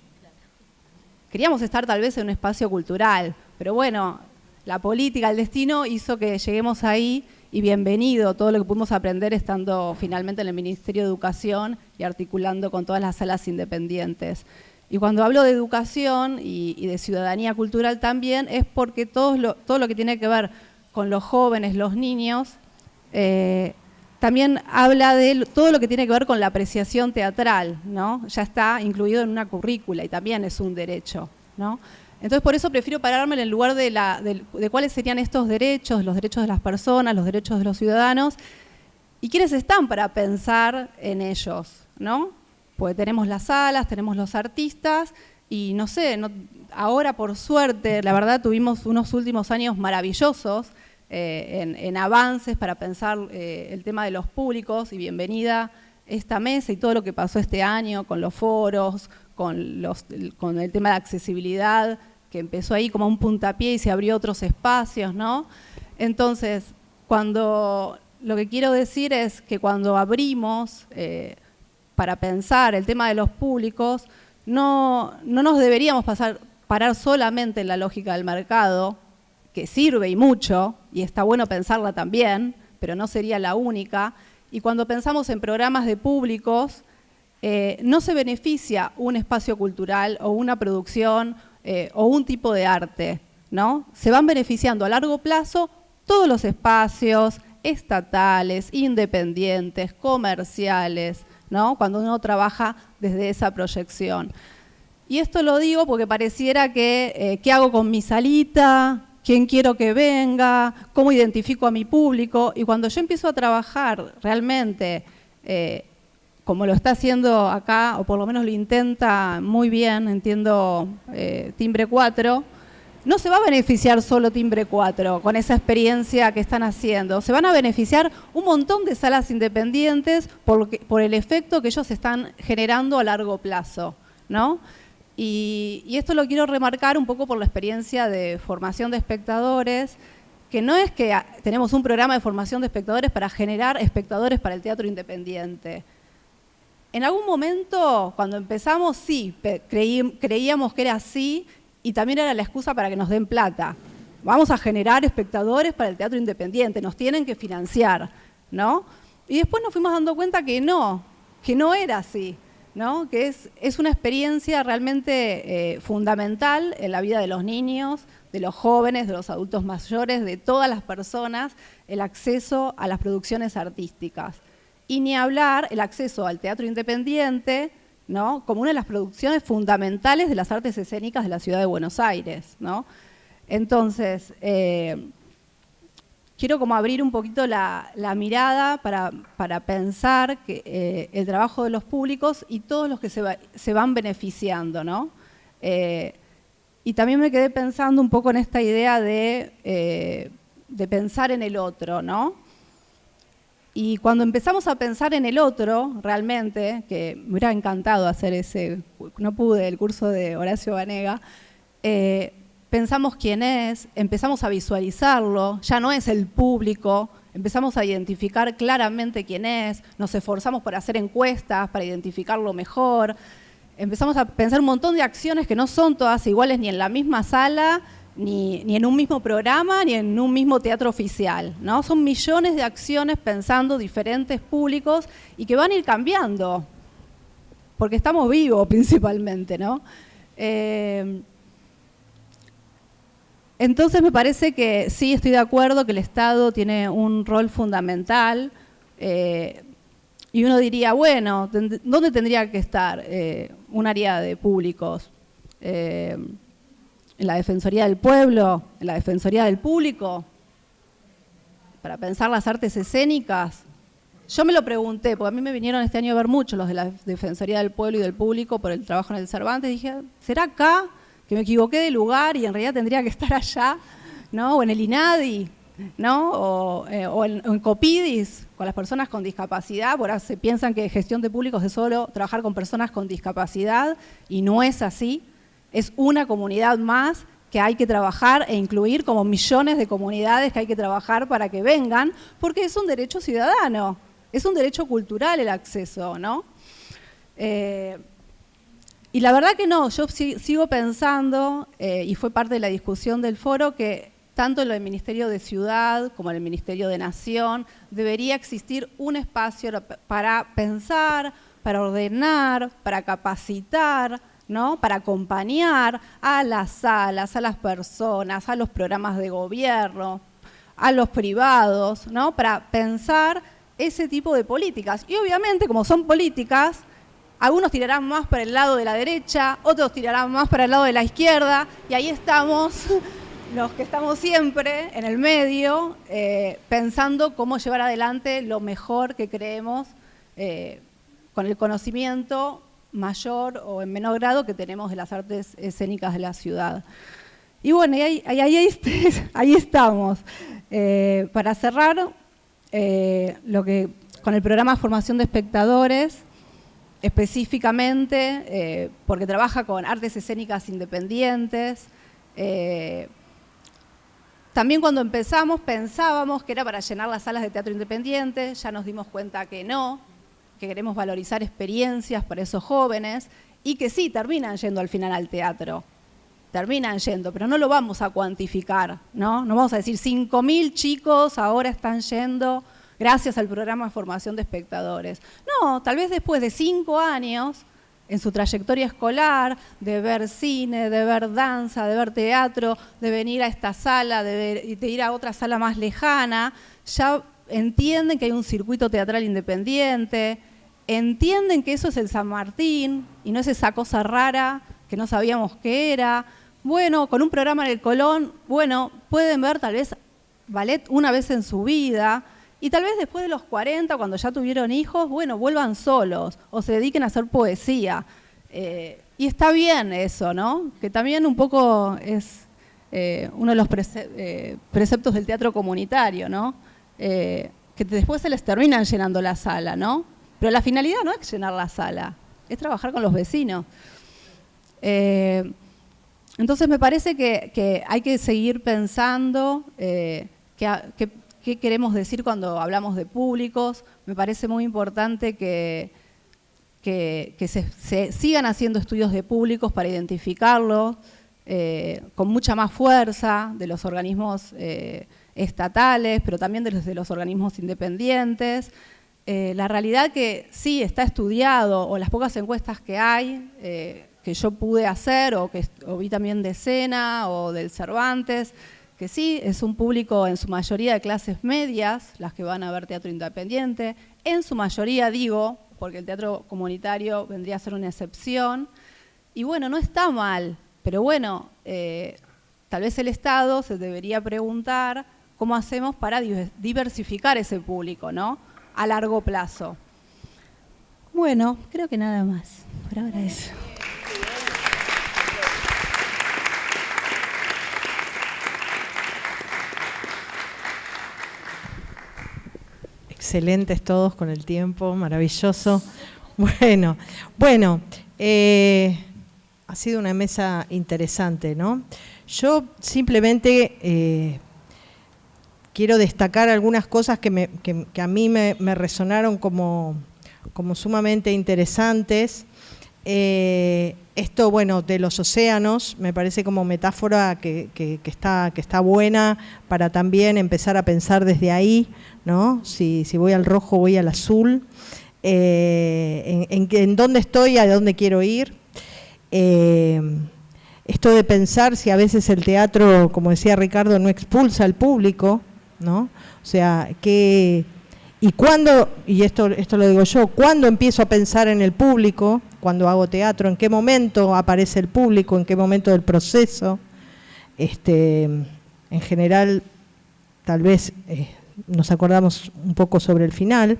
Speaker 9: Queríamos estar tal vez en un espacio cultural, pero bueno, la política, el destino hizo que lleguemos ahí, y bienvenido todo lo que pudimos aprender estando finalmente en el Ministerio de Educación y articulando con todas las salas independientes. Y cuando hablo de educación y de ciudadanía cultural también, es porque todo lo que tiene que ver con los jóvenes, los niños, también habla de todo lo que tiene que ver con la apreciación teatral, ¿no? Ya está incluido en una currícula y también es un derecho, ¿no? Entonces, por eso prefiero pararme en el lugar de cuáles serían estos derechos, los derechos de las personas, los derechos de los ciudadanos, y quiénes están para pensar en ellos, ¿no? Pues tenemos las salas, tenemos los artistas, y no sé, ahora por suerte, la verdad tuvimos unos últimos años maravillosos en avances para pensar el tema de los públicos, y bienvenida esta mesa y todo lo que pasó este año con los foros, con el tema de accesibilidad, que empezó ahí como un puntapié y se abrió otros espacios, ¿no? Entonces, lo que quiero decir es que cuando abrimos para pensar el tema de los públicos, no nos deberíamos parar solamente en la lógica del mercado, que sirve y mucho, y está bueno pensarla también, pero no sería la única. Y cuando pensamos en programas de públicos, no se beneficia un espacio cultural o una producción o un tipo de arte, ¿no? Se van beneficiando a largo plazo todos los espacios estatales, independientes, comerciales, ¿no? Cuando uno trabaja desde esa proyección. Y esto lo digo porque pareciera que ¿qué hago con mi salita? ¿Quién quiero que venga? ¿Cómo identifico a mi público? Y cuando yo empiezo a trabajar realmente como lo está haciendo acá, o por lo menos lo intenta muy bien, entiendo, Timbre 4, no se va a beneficiar solo Timbre 4 con esa experiencia que están haciendo. Se van a beneficiar un montón de salas independientes por el efecto que ellos están generando a largo plazo, ¿no? Y esto lo quiero remarcar un poco por la experiencia de formación de espectadores, que no es que tenemos un programa de formación de espectadores para generar espectadores para el teatro independiente. En algún momento, cuando empezamos, sí, creíamos que era así, y también era la excusa para que nos den plata. Vamos a generar espectadores para el teatro independiente, nos tienen que financiar, ¿no? Y después nos fuimos dando cuenta que no era así, ¿no? Que es una experiencia realmente fundamental en la vida de los niños, de los jóvenes, de los adultos mayores, de todas las personas, el acceso a las producciones artísticas. Y ni hablar el acceso al teatro independiente, ¿no? Como una de las producciones fundamentales de las artes escénicas de la ciudad de Buenos Aires, ¿no? Entonces, quiero como abrir un poquito la mirada para pensar que, el trabajo de los públicos y todos los que se van beneficiando, ¿no? Y también me quedé pensando un poco en esta idea de pensar en el otro, ¿no? Y cuando empezamos a pensar en el otro, realmente, que me hubiera encantado hacer no pude, el curso de Horacio Banega, pensamos quién es, empezamos a visualizarlo, ya no es el público, empezamos a identificar claramente quién es, nos esforzamos por hacer encuestas, para identificarlo mejor, empezamos a pensar un montón de acciones que no son todas iguales ni en la misma sala, ni en un mismo programa, ni en un mismo teatro oficial, ¿no? Son millones de acciones pensando diferentes públicos y que van a ir cambiando, porque estamos vivos principalmente, ¿no? Entonces me parece que sí, estoy de acuerdo que el Estado tiene un rol fundamental, y uno diría, bueno, ¿dónde tendría que estar un área de públicos? ¿En la Defensoría del Pueblo? ¿En la Defensoría del Público? Para pensar las artes escénicas. Yo me lo pregunté, porque a mí me vinieron este año a ver mucho los de la Defensoría del Pueblo y del Público por el trabajo en el Cervantes. Dije, ¿será acá que me equivoqué de lugar y en realidad tendría que estar allá? ¿No? O en el INADI, ¿no? O en Copidis, con las personas con discapacidad. Ahora se piensan que gestión de públicos es solo trabajar con personas con discapacidad, y no es así. Es una comunidad más que hay que trabajar e incluir, como millones de comunidades que hay que trabajar para que vengan, porque es un derecho ciudadano, es un derecho cultural el acceso, ¿no? Y la verdad que no, yo sigo pensando, y fue parte de la discusión del foro, que tanto en el Ministerio de Ciudad como en el Ministerio de Nación debería existir un espacio para pensar, para ordenar, para capacitar, ¿no? Para acompañar a las salas, a las personas, a los programas de gobierno, a los privados, ¿no? Para pensar ese tipo de políticas. Y obviamente, como son políticas, algunos tirarán más para el lado de la derecha, otros tirarán más para el lado de la izquierda, y ahí estamos, los que estamos siempre en el medio, pensando cómo llevar adelante lo mejor que creemos con el conocimiento mayor o en menor grado que tenemos de las artes escénicas de la ciudad. Y bueno, ahí estamos. Para cerrar, con el programa de formación de espectadores, específicamente, porque trabaja con artes escénicas independientes. También cuando empezamos pensábamos que era para llenar las salas de teatro independiente, ya nos dimos cuenta que no, que queremos valorizar experiencias para esos jóvenes y que sí, terminan yendo al final al teatro, terminan yendo, pero no lo vamos a cuantificar, ¿no? No vamos a decir 5.000 chicos ahora están yendo gracias al programa de formación de espectadores. No, tal vez después de 5 años, en su trayectoria escolar, de ver cine, de ver danza, de ver teatro, de venir a esta sala, de ir a otra sala más lejana, ya entienden que hay un circuito teatral independiente, entienden que eso es el San Martín y no es esa cosa rara que no sabíamos qué era. Bueno, con un programa en el Colón, bueno, pueden ver tal vez ballet una vez en su vida y tal vez después de los 40, cuando ya tuvieron hijos, bueno, vuelvan solos o se dediquen a hacer poesía. Y está bien eso, ¿no? Que también un poco es uno de los preceptos del teatro comunitario, ¿no? Que después se les terminan llenando la sala, ¿no? Pero la finalidad no es llenar la sala, es trabajar con los vecinos. Entonces me parece que hay que seguir pensando qué queremos decir cuando hablamos de públicos. Me parece muy importante que se sigan haciendo estudios de públicos para identificarlos con mucha más fuerza de los organismos estatales, pero también de los organismos independientes. La realidad que sí está estudiado, o las pocas encuestas que hay, que yo pude hacer, o vi también de Sena o del Cervantes, que sí, es un público en su mayoría de clases medias, las que van a ver teatro independiente, en su mayoría digo, porque el teatro comunitario vendría a ser una excepción, y bueno, no está mal, pero bueno, tal vez el Estado se debería preguntar cómo hacemos para diversificar ese público, ¿no? A largo plazo. Bueno, creo que nada más. Por ahora eso.
Speaker 1: Excelentes todos con el tiempo, maravilloso. Bueno, ha sido una mesa interesante, ¿no? Yo simplemente quiero destacar algunas cosas que a mí me resonaron como sumamente interesantes. Esto, bueno, de los océanos, me parece como metáfora que está buena para también empezar a pensar desde ahí, ¿no? Si voy al rojo, voy al azul, en dónde estoy, a dónde quiero ir. Esto de pensar si a veces el teatro, como decía Ricardo, no expulsa al público, ¿no? O sea, y cuándo, y esto lo digo yo, ¿cuándo empiezo a pensar en el público? Cuando hago teatro, ¿en qué momento aparece el público? ¿En qué momento del proceso? En general, tal vez nos acordamos un poco sobre el final.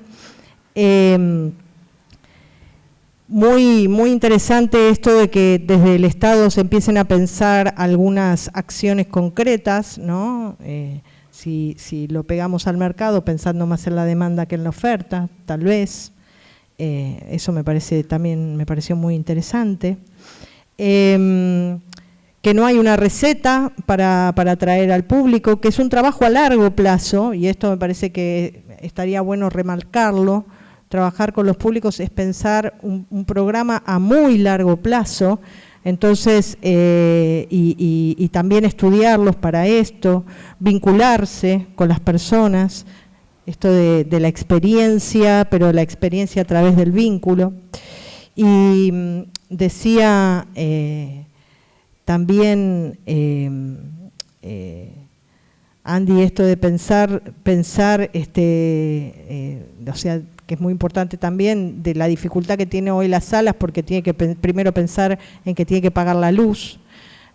Speaker 1: Muy interesante esto de que desde el Estado se empiecen a pensar algunas acciones concretas, ¿no? Si lo pegamos al mercado pensando más en la demanda que en la oferta, tal vez. Eso me pareció muy interesante. Que no hay una receta para atraer al público, que es un trabajo a largo plazo, y esto me parece que estaría bueno remarcarlo. Trabajar con los públicos es pensar un programa a muy largo plazo, entonces, y también estudiarlos para esto, vincularse con las personas, esto de la experiencia, pero la experiencia a través del vínculo. Y decía también Andy, esto de pensar o sea, que es muy importante también, de la dificultad que tiene hoy las salas, porque tiene que primero pensar en que tiene que pagar la luz.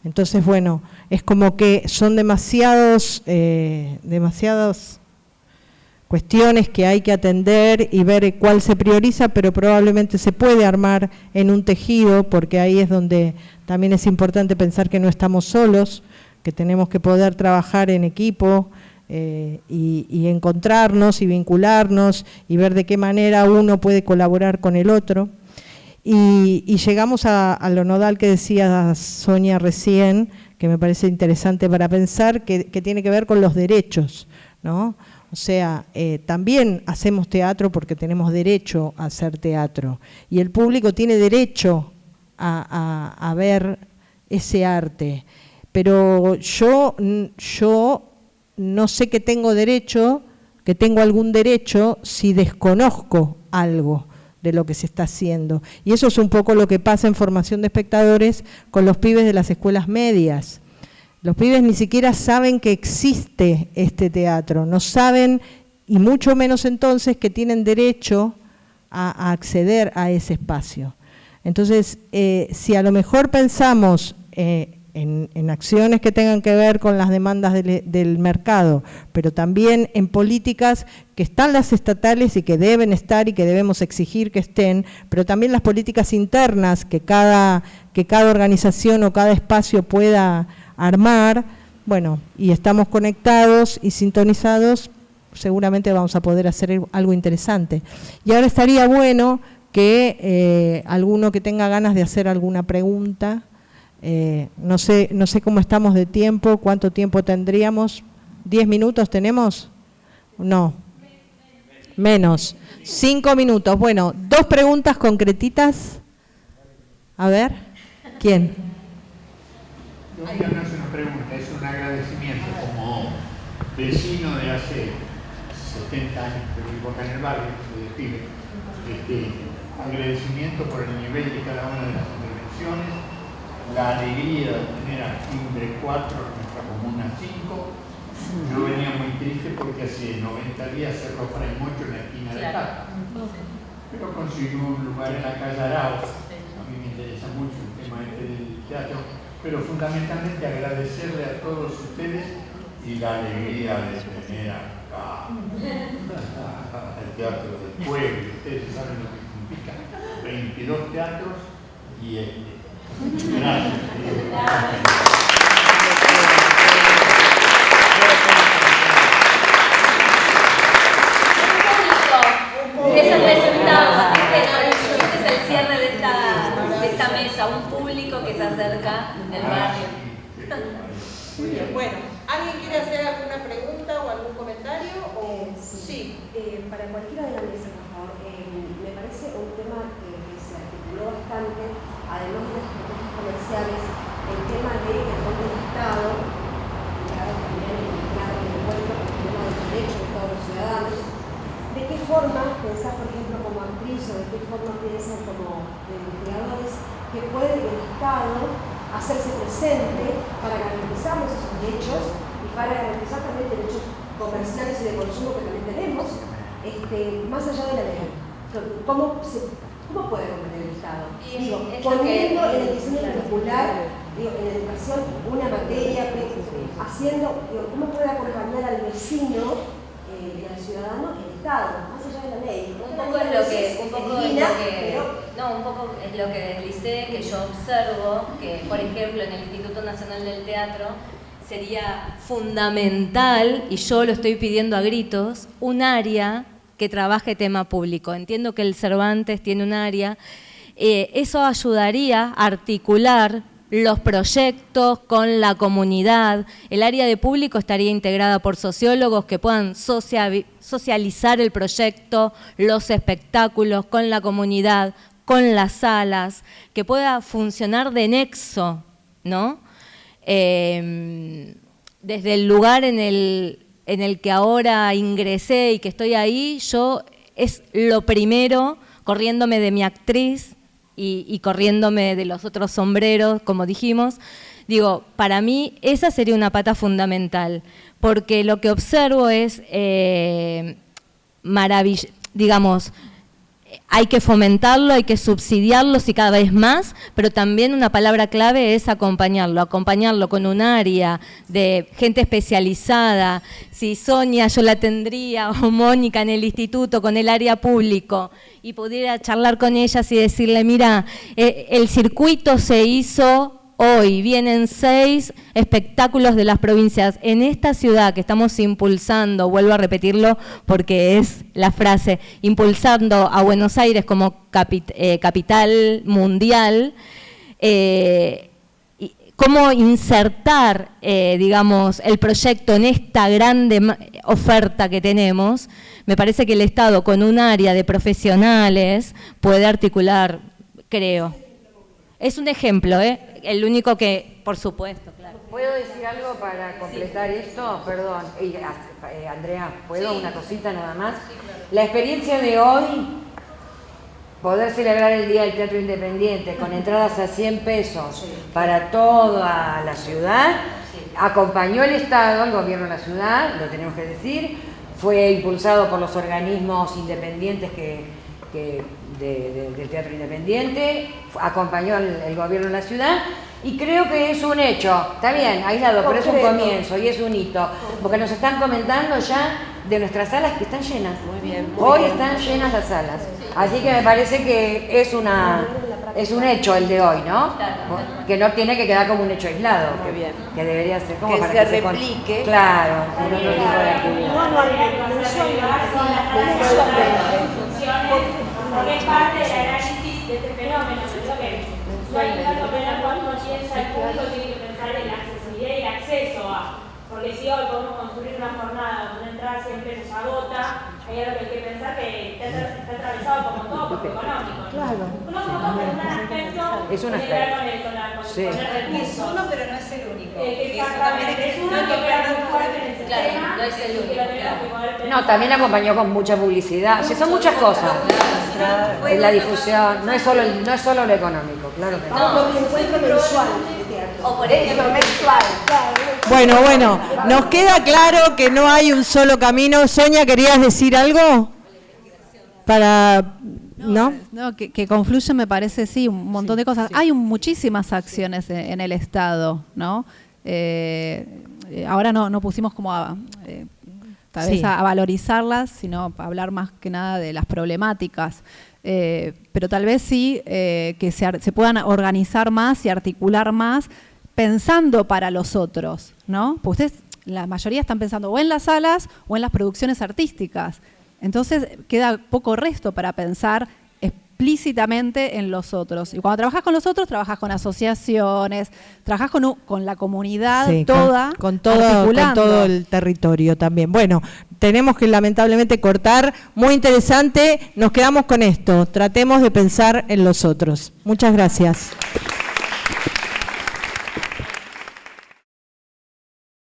Speaker 1: Entonces, bueno, es como que son demasiadas cuestiones que hay que atender y ver cuál se prioriza, pero probablemente se puede armar en un tejido, porque ahí es donde también es importante pensar que no estamos solos, que tenemos que poder trabajar en equipo, y encontrarnos y vincularnos y ver de qué manera uno puede colaborar con el otro. Y llegamos a lo nodal que decía Sonia recién, que me parece interesante para pensar, que tiene que ver con los derechos, ¿no? O sea, también hacemos teatro porque tenemos derecho a hacer teatro, y el público tiene derecho a ver ese arte, pero yo no sé que tengo algún derecho si desconozco algo de lo que se está haciendo. Y eso es un poco lo que pasa en formación de espectadores con los pibes de las escuelas medias. Los pibes ni siquiera saben que existe este teatro, no saben, y mucho menos entonces que tienen derecho a acceder a ese espacio. Entonces, si a lo mejor pensamos en acciones que tengan que ver con las demandas del mercado, pero también en políticas que están las estatales y que deben estar y que debemos exigir que estén, pero también las políticas internas que cada organización o cada espacio pueda armar, bueno, y estamos conectados y sintonizados, seguramente vamos a poder hacer algo interesante. Y ahora estaría bueno que alguno que tenga ganas de hacer alguna pregunta. No sé cómo estamos de tiempo, cuánto tiempo tendríamos. ¿10 minutos tenemos? No, menos. 5 minutos. Bueno, 2 preguntas concretitas. A ver, ¿quién?
Speaker 10: No es una pregunta, es un agradecimiento como vecino de hace 70 años que vivo acá en el barrio, de pibe. Agradecimiento por el nivel de cada una de las intervenciones, la alegría de tener a Timbre 4 en nuestra comuna 5. Yo venía muy triste porque hace 90 días cerró Fray Mocho en la esquina de acá, pero consiguió un lugar en la calle Arao. A mí me interesa mucho el tema del teatro, pero fundamentalmente agradecerle a todos ustedes y la alegría de tener acá el Teatro del Pueblo. Ustedes saben lo que significa 22 teatros y Gracias.
Speaker 7: Es el resultado, este es el cierre de esta mesa, un público que se acerca del barrio.
Speaker 1: Muy bien, bueno, ¿alguien quiere hacer alguna pregunta o algún comentario? Sí.
Speaker 11: Para cualquiera de la mesa, por favor, me parece un tema que se articuló bastante, además de las propuestas comerciales, el tema del rol del Estado, ligado también en el encuentro con el tema del derecho de todos los ciudadanos. ¿De qué forma pensás, por ejemplo, como actriz, o de qué forma piensan como investigadores, que puede el Estado hacerse presente para garantizar esos derechos y para garantizar también derechos comerciales y de consumo que también tenemos, más allá de la ley? ¿Cómo puede competir el Estado? Poniendo en el diseño curricular, en la educación, una materia, ¿cómo puede acompañar al vecino y al ciudadano el Estado, más allá de la ley?
Speaker 7: Un poco es lo que deslicé, que yo observo, que por ejemplo en el Instituto Nacional del Teatro sería fundamental, y yo lo estoy pidiendo a gritos, un área que trabaje tema público. Entiendo que el Cervantes tiene un área, eso ayudaría a articular los proyectos con la comunidad. El área de público estaría integrada por sociólogos que puedan socializar el proyecto, los espectáculos con la comunidad, con las salas, que pueda funcionar de nexo, ¿no? Desde el lugar en el que ahora ingresé y que estoy ahí, yo es lo primero, corriéndome de mi actriz y corriéndome de los otros sombreros, como dijimos, digo, para mí esa sería una pata fundamental, porque lo que observo es digamos, hay que fomentarlo, hay que subsidiarlo y cada vez más, pero también una palabra clave es acompañarlo con un área de gente especializada. Si Sonia yo la tendría, o Mónica en el instituto, con el área público, y pudiera charlar con ellas y decirle, mira, el circuito se hizo hoy, vienen 6 espectáculos de las provincias. En esta ciudad que estamos impulsando, vuelvo a repetirlo porque es la frase, impulsando a Buenos Aires como capital mundial, cómo insertar, digamos, el proyecto en esta grande oferta que tenemos. Me parece que el Estado, con un área de profesionales, puede articular, creo. Es un ejemplo, el único que, por supuesto, claro.
Speaker 12: ¿Puedo decir algo para completar esto? Perdón, Andrea, ¿puedo? Sí. Una cosita nada más. Sí, claro. La experiencia de hoy, poder celebrar el Día del Teatro Independiente con entradas a 100 pesos para toda la ciudad, acompañó el Estado, el gobierno de la ciudad, lo tenemos que decir, fue impulsado por los organismos independientes del Teatro Independiente, acompañó el gobierno de la ciudad y creo que es un hecho, está bien, aislado, pero es un comienzo y es un hito, porque nos están comentando ya de nuestras salas que están llenas. Muy bien. Hoy están llenas las salas, así que me parece que es un hecho el de hoy, ¿no? Que no tiene que quedar como un hecho aislado, que debería ser como
Speaker 11: que
Speaker 12: para
Speaker 11: se replique.
Speaker 12: Claro, en otro tipo de actividad.
Speaker 13: Porque es parte del análisis de este fenómeno. No hay que comprender cuando piensa el público, tiene que pensar en la accesibilidad y el acceso a. Porque si hoy podemos construir una jornada donde una entrada a 100 pesos agota, hay algo que hay que pensar que está atravesado como todo por lo económico. Claro. No como todo, pero un aspecto
Speaker 12: es un aspecto.
Speaker 13: Con el recurso.
Speaker 14: Es uno, pero no es el único.
Speaker 13: Exactamente, es uno que opera muy fuerte en el sistema.
Speaker 14: No es el único.
Speaker 12: No, también acompañó con mucha publicidad. Sí, son muchas cosas. La difusión, no es solo lo económico, claro que no.
Speaker 11: Lo que encuentro mensual de teatro.
Speaker 14: O por eso, mensual.
Speaker 1: Bueno, nos queda claro que no hay un solo camino. Sonia, ¿querías decir algo? ¿No?
Speaker 9: Que confluyen, me parece, sí, un montón de cosas. Hay muchísimas acciones en el Estado, ¿no? Ahora no pusimos como tal vez a valorizarlas, sino a hablar más que nada de las problemáticas. Pero tal vez sí que se puedan organizar más y articular más pensando para los otros, ¿no? Porque ustedes, la mayoría están pensando o en las salas o en las producciones artísticas. Entonces queda poco resto para pensar explícitamente en los otros. Y cuando trabajas con los otros, trabajas con asociaciones, trabajas con la comunidad toda, con todo
Speaker 1: el territorio también. Bueno, tenemos que lamentablemente cortar. Muy interesante. Nos quedamos con esto. Tratemos de pensar en los otros. Muchas gracias.